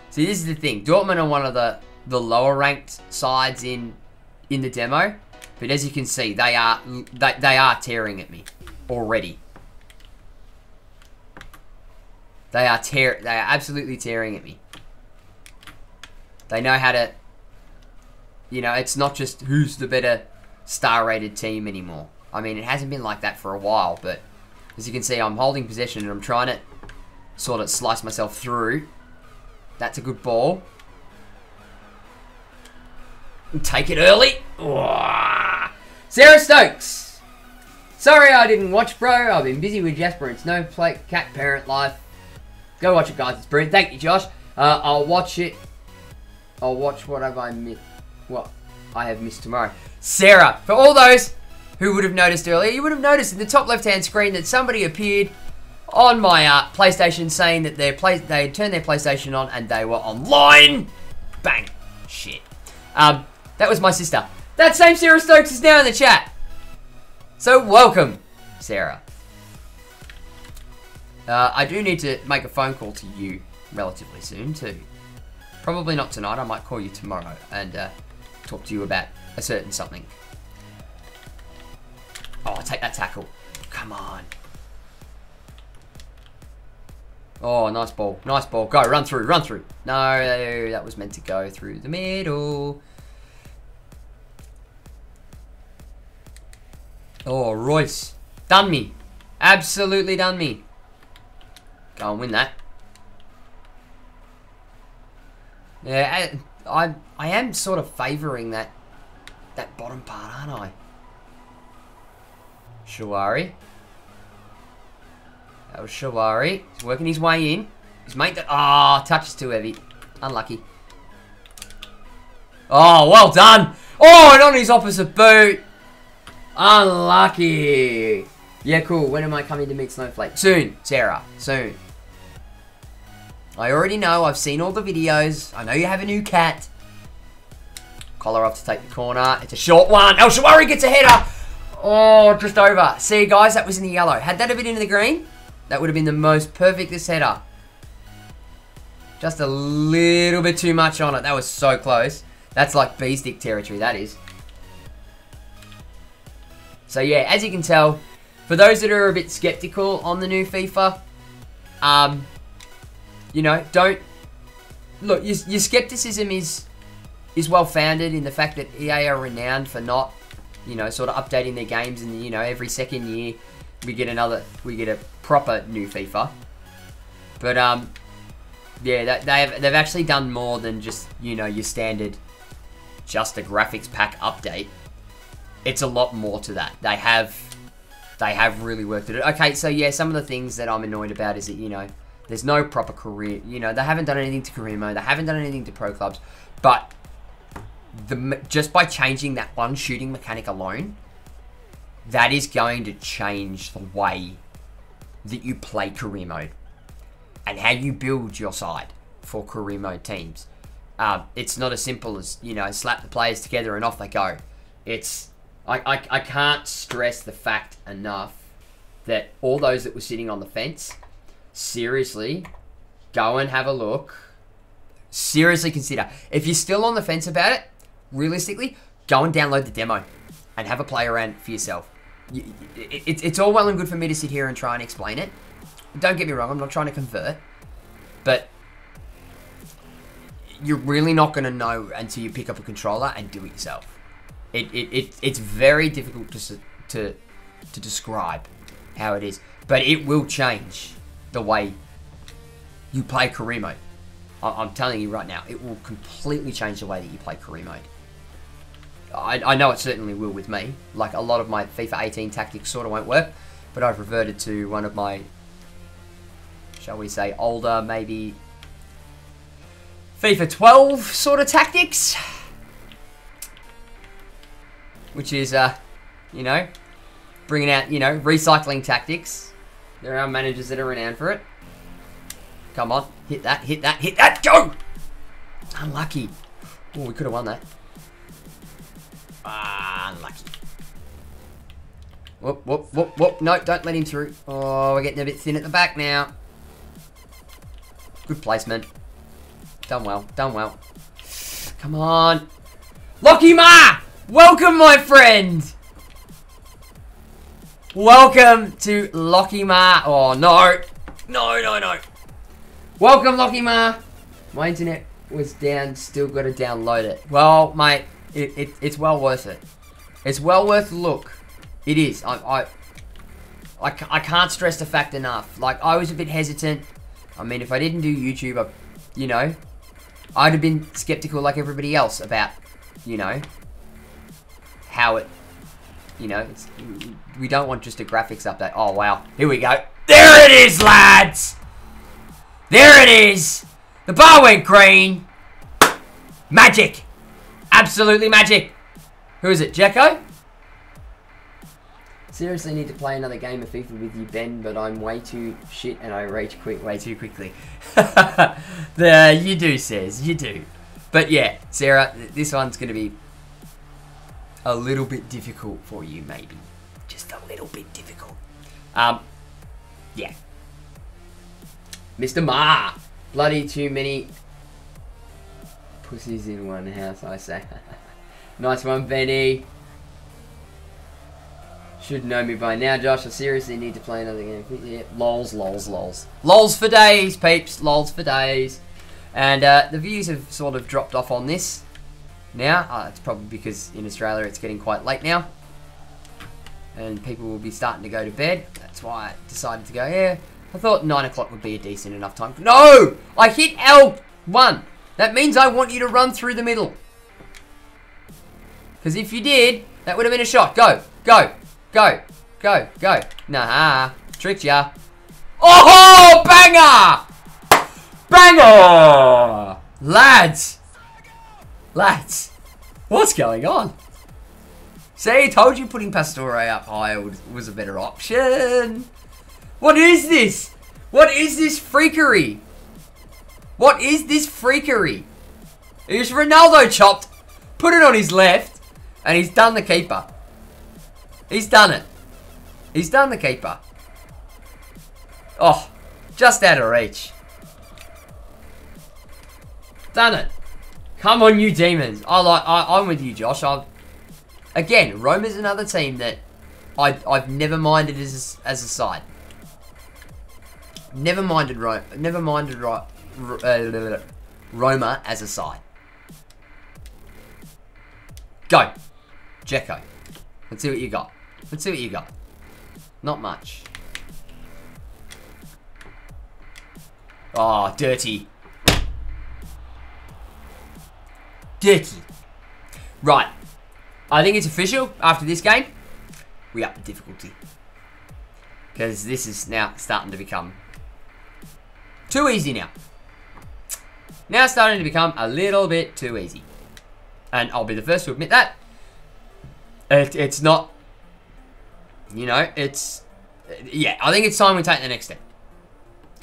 See, this is the thing. Dortmund are one of the lower ranked sides in the demo. But as you can see, they are tearing at me already. They are absolutely tearing at me. They know how to, you know, it's not just who's the better star-rated team anymore. I mean, it hasn't been like that for a while, but as you can see, I'm holding possession and I'm trying to sort of slice myself through. That's a good ball. Take it early. Ooh. Sarah Stokes. Sorry I didn't watch, bro. I've been busy with Jasper and Snowflake, cat parent life. Go watch it, guys. It's brilliant. Thank you, Josh. I'll watch it. I'll watch what have I missed. What I have missed tomorrow. Sarah, for all those who would have noticed earlier, you would have noticed in the top left-hand screen that somebody appeared on my PlayStation saying that they had turned their PlayStation on and they were online. Bang. Shit. That was my sister. That same Sarah Stokes is now in the chat. So welcome, Sarah. I do need to make a phone call to you relatively soon too. Probably not tonight. I might call you tomorrow and talk to you about a certain something. Oh, I'll take that tackle. Come on. Oh, nice ball. Nice ball. Go, run through, run through. No, that was meant to go through the middle. Oh, Royce. Done me. Absolutely done me. Go and win that. Yeah, I am sort of favouring that bottom part, aren't I? Shawari. That was Shawari. He's working his way in. His mate that... Ah, oh, touch is too heavy. Unlucky. Oh, well done. Oh, and on his opposite boot. Unlucky. Yeah, cool. When am I coming to meet Snowflake? Soon, Sarah. Soon. I already know. I've seen all the videos. I know you have a new cat. Collar off to take the corner. It's a short one. El Shawari gets a header. Oh, just over. See, guys, that was in the yellow. Had that a bit into the green, that would have been the most perfectest header. Just a little bit too much on it. That was so close. That's like B-stick territory, that is. So, yeah, as you can tell, for those that are a bit skeptical on the new FIFA, you know, don't... Look, your skepticism is well-founded in the fact that EA are renowned for not, you know, sort of updating their games, and, you know, every second year we get a proper new FIFA. But, yeah, they've actually done more than just, you know, your standard, just a graphics pack update. It's a lot more to that. They have really worked at it. Okay, so yeah, some of the things that I'm annoyed about is that, you know, there's no proper career, you know, they haven't done anything to career mode, they haven't done anything to pro clubs, but just by changing that one shooting mechanic alone, that is going to change the way that you play career mode and how you build your side for career mode teams. It's not as simple as, you know, slap the players together and off they go. It's, I can't stress the fact enough that all those that were sitting on the fence, seriously, go and have a look. Seriously consider. If you're still on the fence about it, realistically, go and download the demo and have a play around for yourself. It's all well and good for me to sit here and try and explain it. Don't get me wrong, I'm not trying to convert. But you're really not going to know until you pick up a controller and do it yourself. It's very difficult to describe how it is. But it will change the way you play career mode. I'm telling you right now, it will completely change the way that you play career mode. I know it certainly will with me. Like, a lot of my FIFA 18 tactics sort of won't work, but I've reverted to one of my, shall we say, older, maybe FIFA 12 sort of tactics. Which is, you know, bringing out, you know, recycling tactics. There are managers that are renowned for it. Come on, hit that, hit that, hit that, go! Unlucky. Oh, we could have won that. Ah, unlucky. Whoop, whoop, whoop, whoop. No, don't let him through. Oh, we're getting a bit thin at the back now. Good placement. Done well, done well. Come on. Lockie Ma! Welcome, my friend! Welcome to Lockie Ma. Oh, no. No, no, no. Welcome, Lockie Ma. My internet was down, still got to download it. Well, mate, it's well worth it. It's well worth the look. It is. I can't stress the fact enough. Like, I was a bit hesitant. I mean, if I didn't do YouTube, you know, I'd have been skeptical like everybody else about, you know, how it, you know, we don't want just a graphics update. Oh, wow. Here we go. There it is, lads! There it is! The bar went green. Magic! Absolutely magic! Who is it, Jacko? Seriously need to play another game of FIFA with you, Ben, but I'm way too shit and I rage quit way too quickly. You do, says. You do. But yeah, Sarah, this one's going to be a little bit difficult for you, maybe. Just a little bit difficult. Yeah. Mr. Ma. Bloody too many pussies in one house, I say. Nice one, Benny. Should know me by now, Josh. I seriously need to play another game. Yeah, lols, lols, lols. Lols for days, peeps. Lols for days. And the views have sort of dropped off on this now. It's probably because in Australia it's getting quite late now. And people will be starting to go to bed. That's why I decided to go, yeah. I thought 9 o'clock would be a decent enough time. No! I hit L1. That means I want you to run through the middle. Because if you did, that would have been a shot. Go, go. Go, go, go. Nah, tricked ya. Oh, banger! Banger! Lads. Lads. What's going on? See, told you putting Pastore up higher was a better option. What is this? What is this freakery? What is this freakery? Here's Ronaldo chopped. Put it on his left. And he's done the keeper. He's done it. He's done the keeper. Oh, just out of reach. Done it. Come on, you demons. I'm with you, Josh. Again, Roma's another team that I've never minded as a side. Never minded Roma as a side. Go, Jekko. Let's see what you got. Let's see what you got. Not much. Oh, dirty. Dirty. Right. I think it's official. After this game, we up the difficulty. Because this is now starting to become too easy now. Now starting to become a little bit too easy. And I'll be the first to admit that. It's not, you know, it's, yeah, I think it's time we take the next step.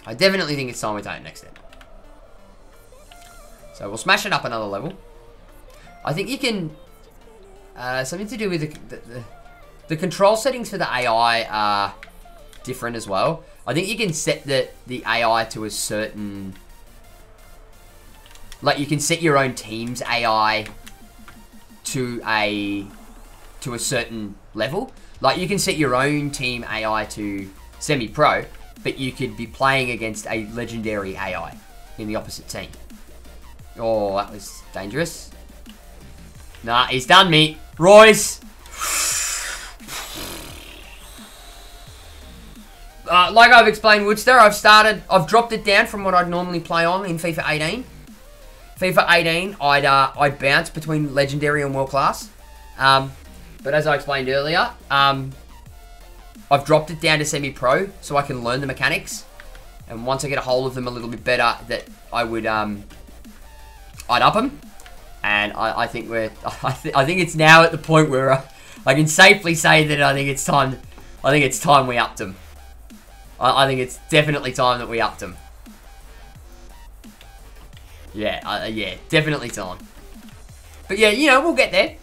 I definitely think it's time we take the next step. So we'll smash it up another level. I think you can, something to do with the control settings for the AI are different as well. I think you can set the AI to a certain, like you can set your own team's AI to a certain level. Like you can set your own team AI to semi-pro, but you could be playing against a legendary AI in the opposite team. Oh, that was dangerous. Nah, he's done me. Royce. Like I've explained, Woodster, I've dropped it down from what I'd normally play on in FIFA 18. FIFA 18, I'd bounce between legendary and world class. But as I explained earlier, I've dropped it down to semi-pro so I can learn the mechanics. And once I get a hold of them a little bit better, that I would, I'd up them. And I think I think it's now at the point where I can safely say that I think it's time we upped them. I think it's definitely time that we upped them. Yeah, yeah, definitely time. But yeah, you know, we'll get there.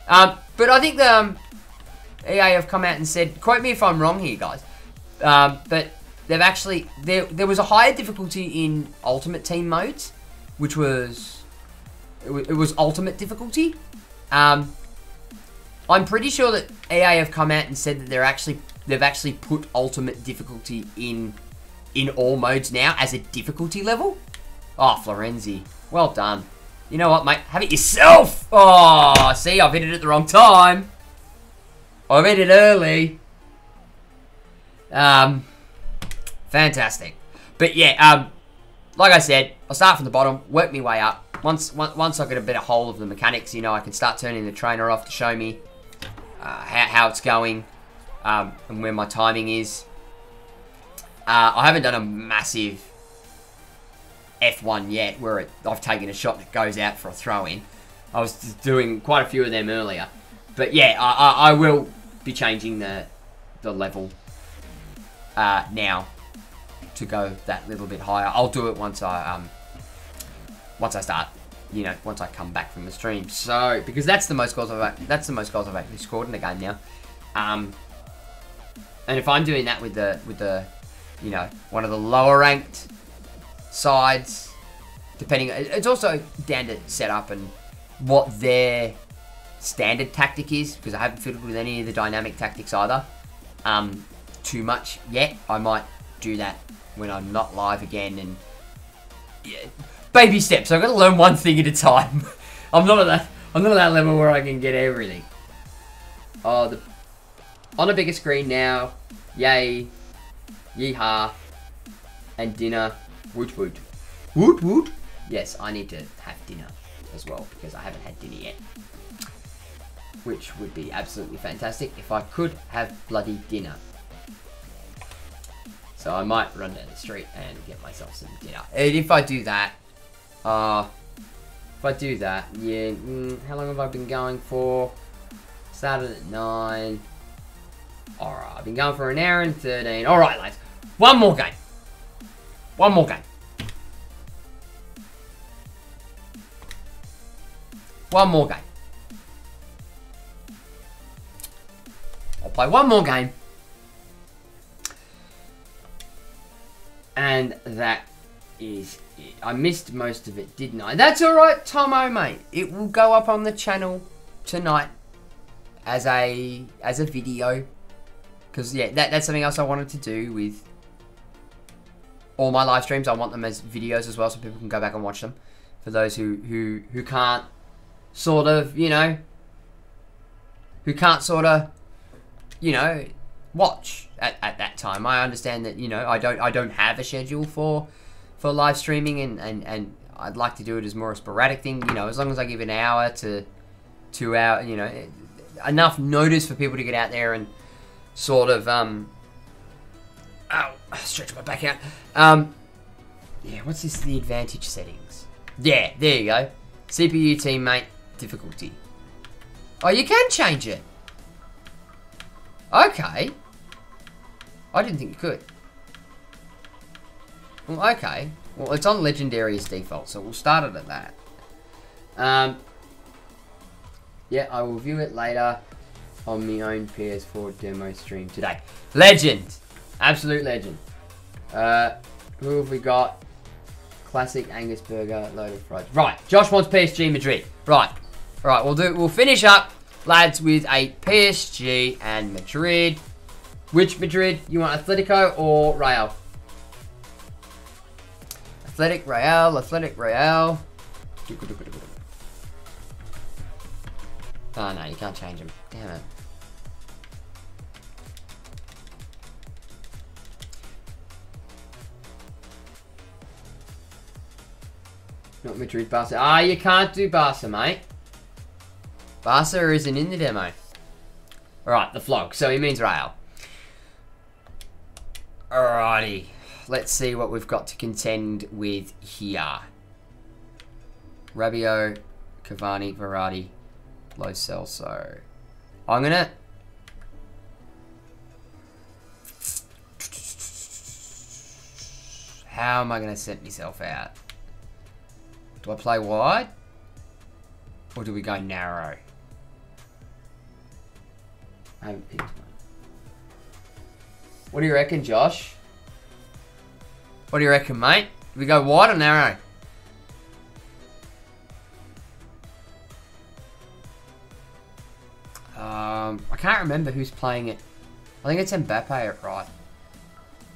But I think the EA have come out and said, quote me if I'm wrong here, guys, but they've actually, there was a higher difficulty in Ultimate Team modes, which was, it was Ultimate difficulty. I'm pretty sure that EA have come out and said that they've actually put Ultimate difficulty in all modes now as a difficulty level. Oh, Florenzi, well done. You know what, mate? Have it yourself! Oh, see, I've hit it at the wrong time. I've hit it early. Fantastic. But yeah, like I said, I'll start from the bottom, work my way up. Once I get a better hold of the mechanics, you know, I can start turning the trainer off to show me how it's going and where my timing is. I haven't done a massive F1 yet, where I've taken a shot that goes out for a throw-in. I was doing quite a few of them earlier. But yeah, I will be changing the level now to go that little bit higher. I'll do it once I start, you know, once I come back from the stream. So, because that's the most goals I've actually scored in the game now. And if I'm doing that with the you know, one of the lower ranked sides, depending. It's also down to setup and what their standard tactic is, because I haven't fiddled with any of the dynamic tactics either too much yet. I might do that when I'm not live again, and yeah, baby steps. I've got to learn one thing at a time. I'm not at that level where I can get everything. Oh, on a bigger screen now. Yay, yeehaw, and dinner. Woot woot, woot woot. Yes, I need to have dinner as well, because I haven't had dinner yet, which would be absolutely fantastic if I could have bloody dinner. So I might run down the street and get myself some dinner. And if I do that, yeah, how long have I been going for? Started at 9. Alright, I've been going for an hour and 13. Alright, lads. One more game. One more game. One more game. I'll play one more game. And that is it. I missed most of it, didn't I? That's alright, Tomo, mate. It will go up on the channel tonight as a video. Because, yeah, that's something else I wanted to do with all my live streams. I want them as videos as well, so people can go back and watch them. For those who can't sort of, you know, watch at that time. I understand that, you know, I don't have a schedule for live streaming, and I'd like to do it as more a sporadic thing, you know, as long as I give an hour to 2 hours, you know, enough notice for people to get out there and sort of stretch my back out. Yeah, what's this, the advantage settings? Yeah, there you go. CPU teammate difficulty. Oh, you can change it. Okay. I didn't think you could. Well, okay. Well, it's on legendary as default, so we'll start it at that. Yeah, I will view it later on my own PS4 demo stream today. Legend! Absolute legend. Who have we got? Classic Angus burger, loaded fries. Right, Josh wants PSG Madrid. Right. Right, we'll finish up, lads, with a PSG and Madrid. Which Madrid? You want Atletico or Real? Athletic Real. Oh no, you can't change them. Damn it. Not Madrid, Barca. Ah, you can't do Barca, mate. Barca isn't in the demo. Alright, the flog. So he means Real. Alrighty. Let's see what we've got to contend with here. Rabiot, Cavani, Verratti, Lo Celso. I'm gonna... How am I gonna set myself out? Do I play wide? Or do we go narrow? I haven't picked one. What do you reckon, Josh? What do you reckon, mate? Do we go wide or narrow? I can't remember who's playing it. I think it's Mbappe at right.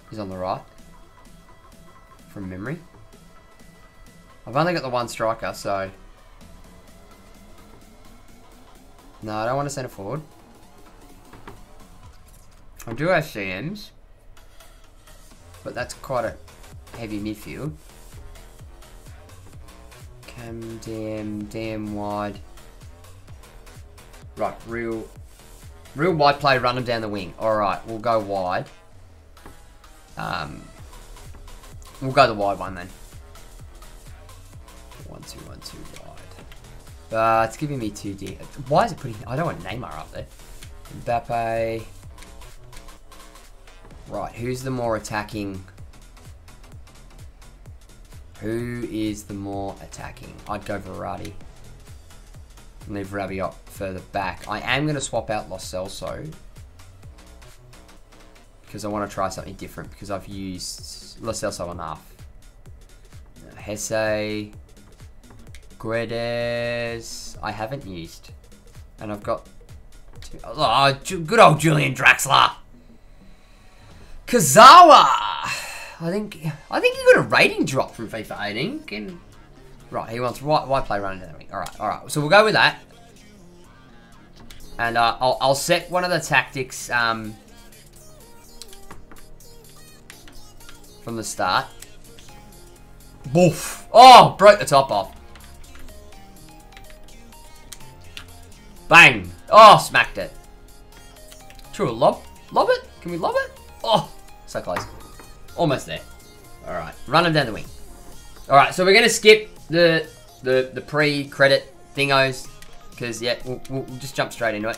He's on the right. From memory. I've only got the one striker, so... No, I don't want to centre forward. I do have CMs. But that's quite a heavy midfield. Cam, damn wide. Right, real wide play, run them down the wing. Alright, we'll go wide. We'll go the wide one then. 1-2, 1-2 wide. It's giving me 2D. Why is it putting... I don't want Neymar up there. Mbappe. Right, who's the more attacking? Who is the more attacking? I'd go Verratti. Leave Rabiot further back. I am going to swap out Lo Celso. Because I want to try something different. Because I've used Lo Celso enough. Hesse, Guedes, I haven't used. And I've got two, oh, good old Julian Draxler. Kazawa! I think you got a rating drop from FIFA 18. Right, he wants why play running down the wing. Alright. So we'll go with that. And I'll set one of the tactics from the start. Boof! Oh, broke the top off. Bang! Oh, smacked it. True, lob it? Can we lob it? Oh, so close. Almost there. Alright, run him down the wing. Alright, so we're going to skip the pre-credit thingos. Because, yeah, we'll just jump straight into it.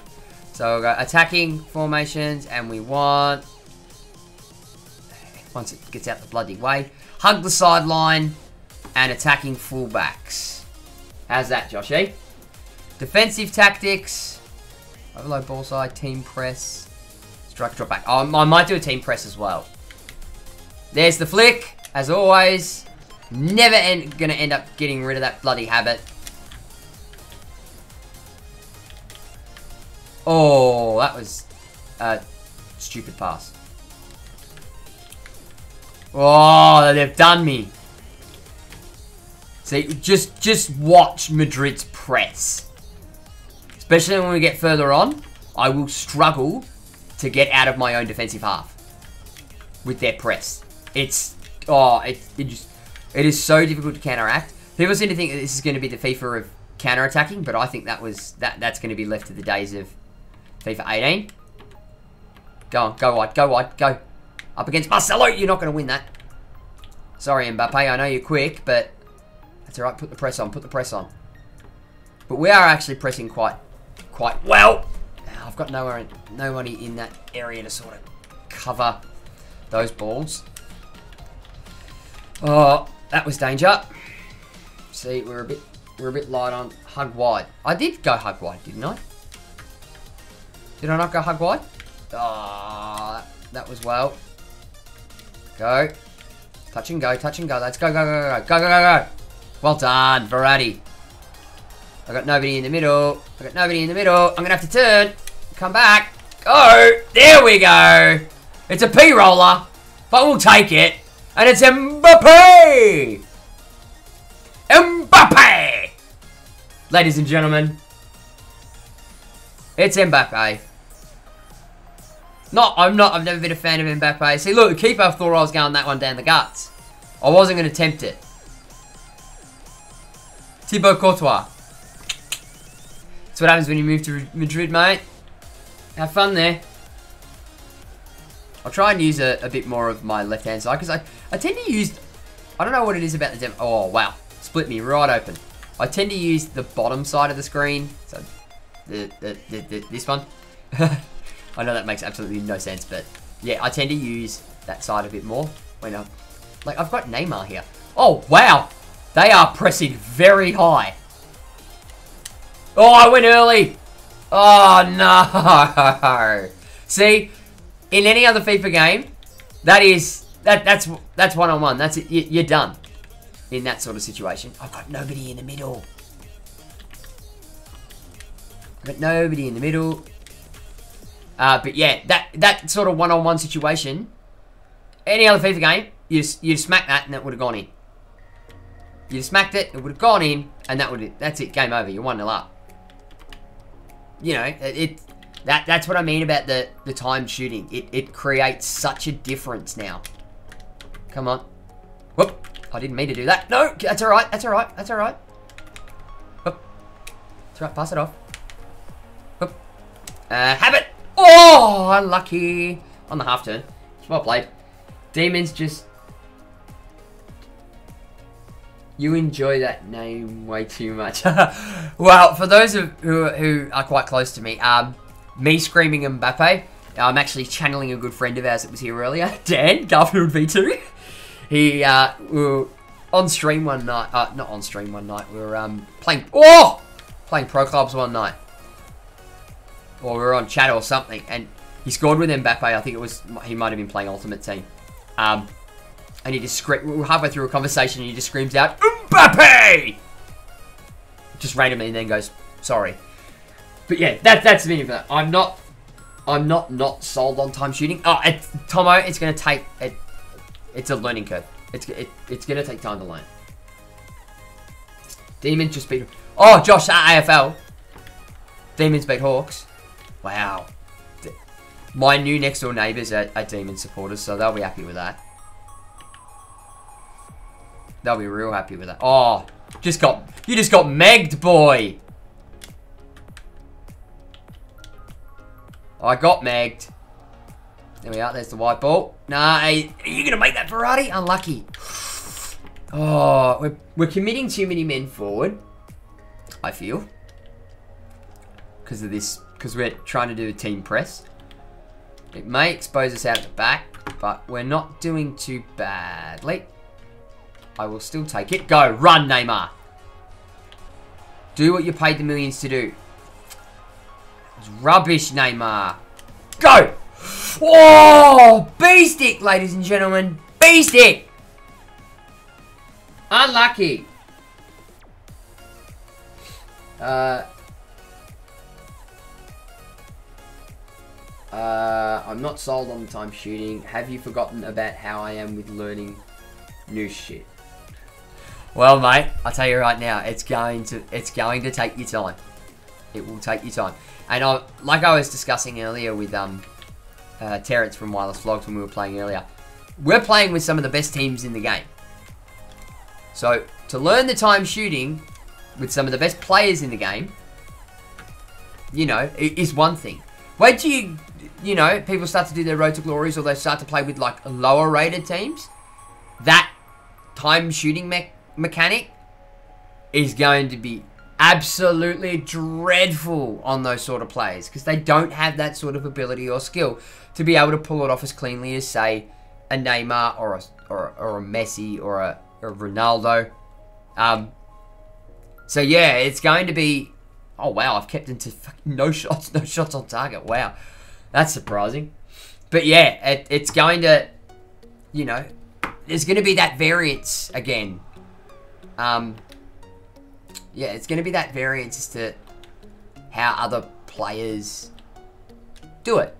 So we'll go attacking formations. And we want... Once it gets out the bloody way. Hug the sideline. And attacking fullbacks. How's that, Joshy? Defensive tactics. Overload ball side. Team press. Strike, drop back. Oh, I might do a team press as well. There's the flick. As always. Never gonna end up getting rid of that bloody habit. Oh, that was a stupid pass. Oh, they've done me. See, just watch Madrid's press. Especially when we get further on, I will struggle to get out of my own defensive half with their press. It is so difficult to counteract. People seem to think that this is going to be the FIFA of counter-attacking, but I think that's going to be left to the days of FIFA 18. Go on, go wide, go. Up against Marcelo, you're not going to win that. Sorry, Mbappe, I know you're quick, but that's alright, put the press on. But we are actually pressing quite well. I've got nobody in that area to sort of cover those balls. Oh, that was danger. See, we're a bit light on hug wide. I did go hug wide, didn't I? Did I not go hug wide? Ah, oh, that was well. Go. Touch and go. Let's go. Go. Well done, Verratti. I got nobody in the middle. I'm going to have to turn. Come back. Go. There we go. It's a P-roller, but we'll take it. And it's Mbappe! Mbappe! Ladies and gentlemen, it's Mbappe. I've never been a fan of Mbappe. See, look, the keeper thought I was going that one down the guts. I wasn't going to tempt it. Thibaut Courtois. That's what happens when you move to Madrid, mate. Have fun there. I'll try and use a bit more of my left-hand side, because I tend to use... I don't know what it is about the demo. Oh, wow. Split me right open. I tend to use the bottom side of the screen. So, this one. I know that makes absolutely no sense, but yeah, I tend to use that side a bit more. When I've got Neymar here. Oh, wow. They are pressing very high. Oh, I went early. Oh, no. See, in any other FIFA game, that's one-on-one. That's it. You're done in that sort of situation. I've got nobody in the middle. But yeah, that sort of one-on-one situation, any other FIFA game, you'd smack that and that would have gone in. You'd smacked it, it would have gone in, and that's it, game over. You're 1-0 up. You know, that's what I mean about the timed shooting. It creates such a difference now. Come on. Whoop. I didn't mean to do that. No, that's alright. Whoop. That's alright, pass it off. Whoop. Have it. Oh, unlucky. On the half turn. Well played. Demons just... You enjoy that name way too much. Well, for those who are quite close to me screaming Mbappe, I'm actually channeling a good friend of ours that was here earlier, Dan, Garfield V2. We were on stream one night. Not on stream one night. We were playing pro clubs one night. Or we were on chat or something, and he scored with Mbappe. I think he might have been playing Ultimate Team. And And he just we're halfway through a conversation and he just screams out, Mbappe! Just randomly and then goes, sorry. But yeah, that's the meaning of that. I'm not sold on time shooting. Oh, Tomo, it's going to take, it's a learning curve. It's going to take time to learn. Demons just beat, oh, Josh, AFL. Demons beat Hawks. Wow. My new next door neighbours are Demon supporters, so they'll be happy with that. They'll be real happy with that. Oh, you just got megged, boy. I got megged. There we are. There's the white ball. Nah, are you going to make that Verratti? Unlucky. Oh, we're committing too many men forward, I feel. Because of this, because we're trying to do a team press. It may expose us out at the back, but we're not doing too badly. I will still take it. Go, run, Neymar. Do what you paid the millions to do. It's rubbish, Neymar. Go! Oh, B-stick, ladies and gentlemen. B-stick. Unlucky. I'm not sold on the time shooting. Have you forgotten about how I am with learning new shit? Well, mate, I'll tell you right now, it's going to take you time. It will take you time. And like I was discussing earlier with Terrence from Wireless Vlogs when we were playing earlier, we're playing with some of the best teams in the game. So to learn the time shooting with some of the best players in the game, you know, is one thing. Wait till you know, people start to do their road to glories or they start to play with like lower rated teams. That time shooting mechanic is going to be absolutely dreadful on those sort of players because they don't have that sort of ability or skill to be able to pull it off as cleanly as, say, a Neymar or a Messi or a Ronaldo. So yeah, it's going to be. Oh wow, I've kept into fucking no shots on target. Wow, that's surprising. But yeah, it's going to, you know, there's going to be that variance again. Yeah, it's going to be that variance as to how other players do it.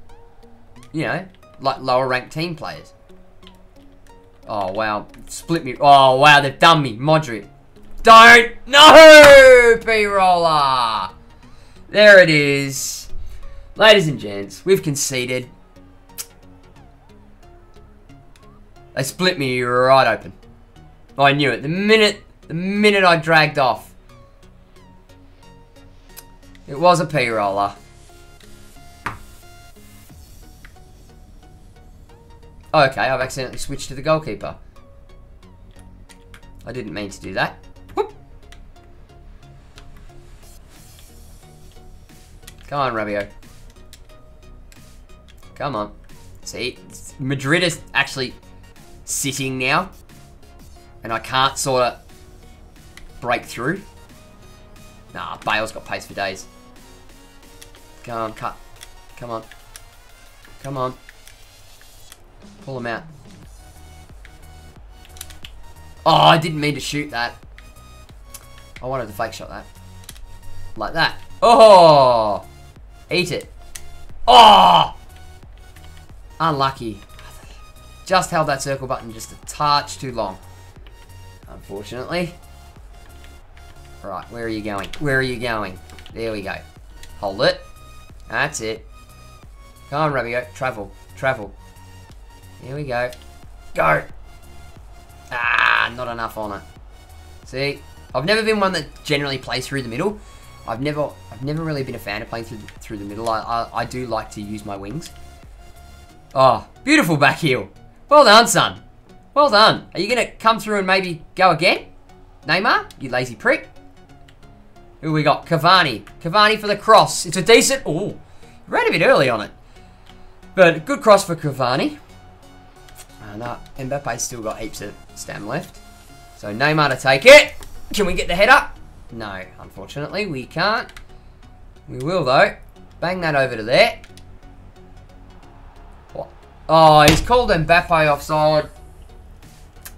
You know, like lower ranked team players. Oh wow, split me. Oh wow, they've done me, Modric. Don't! No! B-roller! There it is. Ladies and gents, we've conceded. They split me right open. I knew it. The minute I dragged off. It was a P-roller. Okay, I've accidentally switched to the goalkeeper. I didn't mean to do that. Whoop. Come on, Rabiot. Come on. See, Madrid is actually sitting now. And I can't sort of break through. Nah, Bale's got pace for days. Come on, cut. Come on. Come on. Pull him out. Oh, I didn't mean to shoot that. I wanted to fake shot that. Like that. Oh! Eat it. Oh! Unlucky. Just held that circle button just a touch too long. Unfortunately. Right, where are you going? Where are you going? There we go. Hold it. That's it. Come on, Rabiot. Travel. Travel. Here we go. Go! Ah, not enough on it. See, I've never been one that generally plays through the middle. I've never really been a fan of playing through the middle. I do like to use my wings. Oh, beautiful back heel. Well done, son. Well done. Are you going to come through and maybe go again? Neymar, you lazy prick. Who we got? Cavani. Cavani for the cross. It's a decent... Oh, ran a bit early on it. But good cross for Cavani. No, Mbappe's still got heaps of stam left. So Neymar to take it. Can we get the header? No, unfortunately, we can't. We will, though. Bang that over to there. What? Oh, he's called Mbappe offside.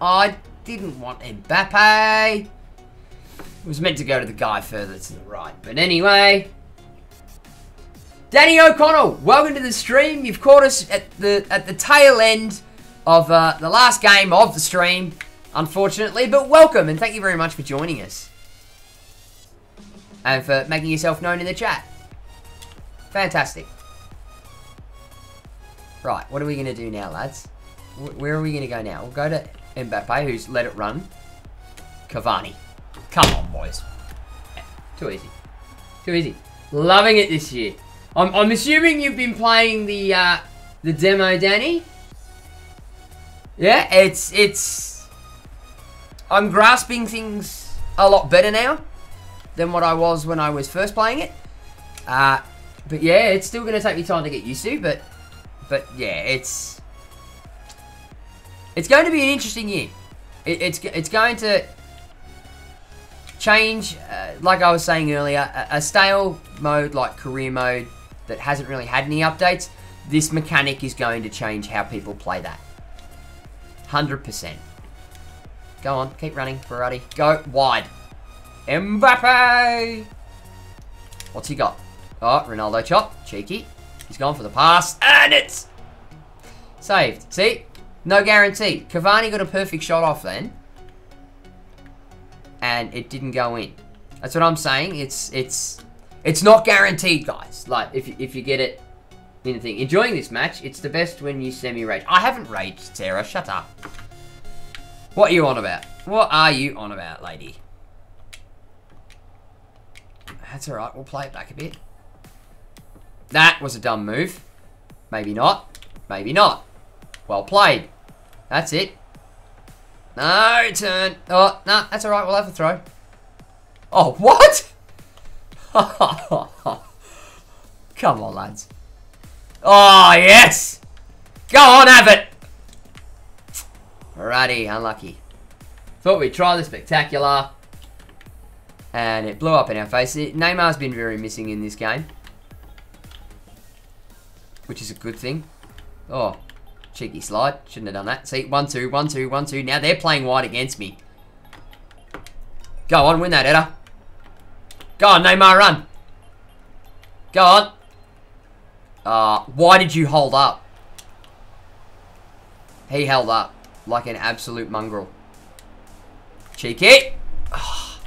I didn't want Mbappe. It was meant to go to the guy further to the right. But anyway. Danny O'Connell, welcome to the stream. You've caught us at the tail end of the last game of the stream, unfortunately. But welcome, and thank you very much for joining us. And for making yourself known in the chat. Fantastic. Right, what are we going to do now, lads? Where are we going to go now? We'll go to Mbappe, who's let it run. Cavani. Come on, boys. Too easy. Too easy. Loving it this year. I'm assuming you've been playing the demo, Danny. Yeah, it's... I'm grasping things a lot better now than what I was when I was first playing it. But yeah, it's still going to take me time to get used to, but yeah, it's going to be an interesting year. It's going to change, like I was saying earlier, a stale mode like career mode that hasn't really had any updates. This mechanic is going to change how people play that. 100%. Go on, keep running, Berardi. Go wide. Mbappe! What's he got? Oh, Ronaldo chop. Cheeky. He's gone for the pass. And it's saved. See? No guarantee. Cavani got a perfect shot off then. And it didn't go in. That's what I'm saying. It's not guaranteed, guys. Like, if you get it in the thing. Enjoying this match. It's the best when you semi-rage. I haven't raged, Sarah. Shut up. What are you on about? What are you on about, lady? That's alright. We'll play it back a bit. That was a dumb move. Maybe not. Maybe not. Well played. That's it. No, turn. Oh, no, that's alright. We'll have a throw. Oh, what? Come on, lads. Oh, yes. Go on, have it. Alrighty, unlucky. Thought we'd try the spectacular. And it blew up in our face. Neymar's been very missing in this game. Which is a good thing. Oh, cheeky slide. Shouldn't have done that. See, 1-2, 1-2, 1-2. Now they're playing wide against me. Go on, win that header. Go on, Neymar, run. Go on. Why did you hold up? He held up like an absolute mongrel. Cheeky. Oh.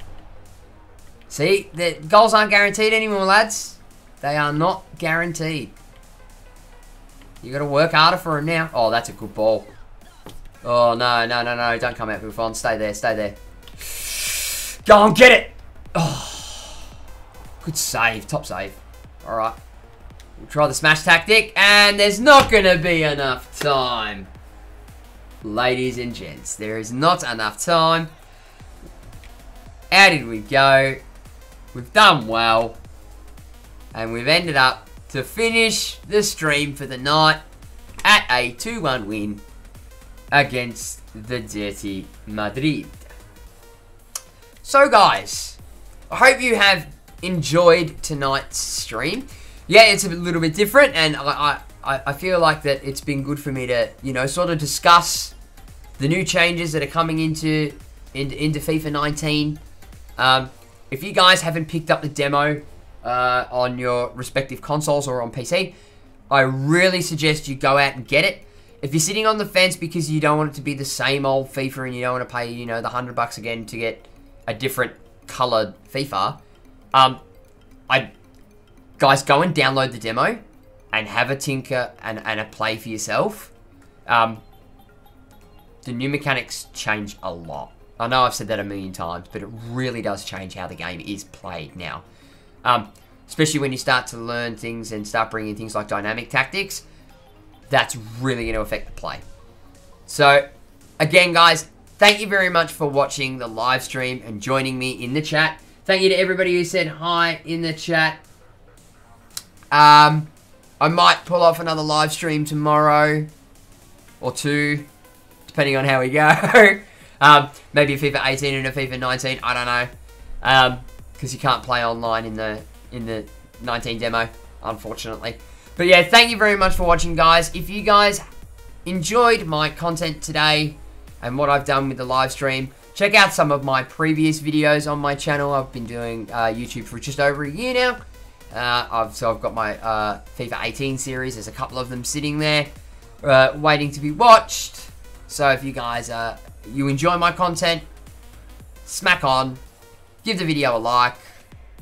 See, the goals aren't guaranteed anymore, lads. They are not guaranteed. You got to work harder for him now. Oh, that's a good ball. Oh, no, no, no, no. Don't come out, Buffon. Stay there, stay there. Go on, get it. Oh, good save. Top save. All right. We'll try the smash tactic. And there's not going to be enough time. Ladies and gents, there is not enough time. How did we go? We've done well. And we've ended up to finish the stream for the night at a 2-1 win against the Dirty Madrid. So guys, I hope you have enjoyed tonight's stream. Yeah, it's a little bit different, and I feel like that it's been good for me to, you know, sort of discuss the new changes that are coming into FIFA 19. If you guys haven't picked up the demo on your respective consoles or on PC, I really suggest you go out and get it. If you're sitting on the fence because you don't want it to be the same old FIFA and you don't want to pay, you know, the $100 again to get a different colored FIFA, guys, go and download the demo and have a tinker and a play for yourself. The new mechanics change a lot. I know I've said that a million times, but it really does change how the game is played now. Especially when you start to learn things and start bringing things like dynamic tactics. That's really going to affect the play. So, again, guys, thank you very much for watching the live stream and joining me in the chat. Thank you to everybody who said hi in the chat. I might pull off another live stream tomorrow or two, depending on how we go. Maybe a FIFA 18 and a FIFA 19. I don't know. Because you can't play online in the 19 demo, unfortunately. But yeah, thank you very much for watching, guys. If you guys enjoyed my content today, and what I've done with the live stream. Check out some of my previous videos on my channel. I've been doing YouTube for just over a year now. I've got my FIFA 18 series. There's a couple of them sitting there waiting to be watched. So if you guys you enjoy my content, smack on, give the video a like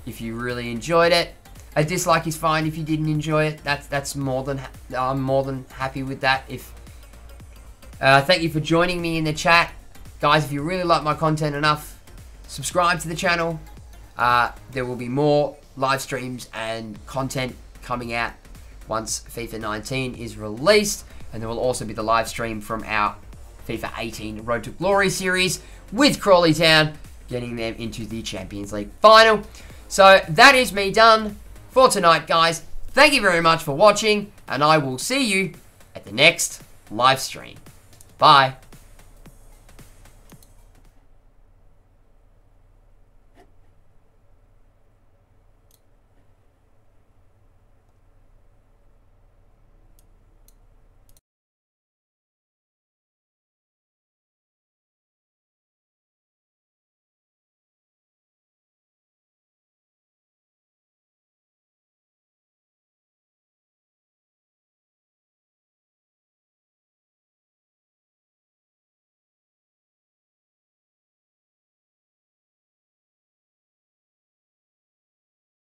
if you really enjoyed it. A dislike is fine if you didn't enjoy it. That's more than I'm more than happy with that. If thank you for joining me in the chat, guys. If you really like my content enough, subscribe to the channel. There will be more live streams and content coming out once FIFA 19 is released, and there will also be the live stream from our FIFA 18 Road to Glory series with Crawley Town, getting them into the Champions League final. So that is me done for tonight, guys. Thank you very much for watching, and I will see you at the next live stream. Bye.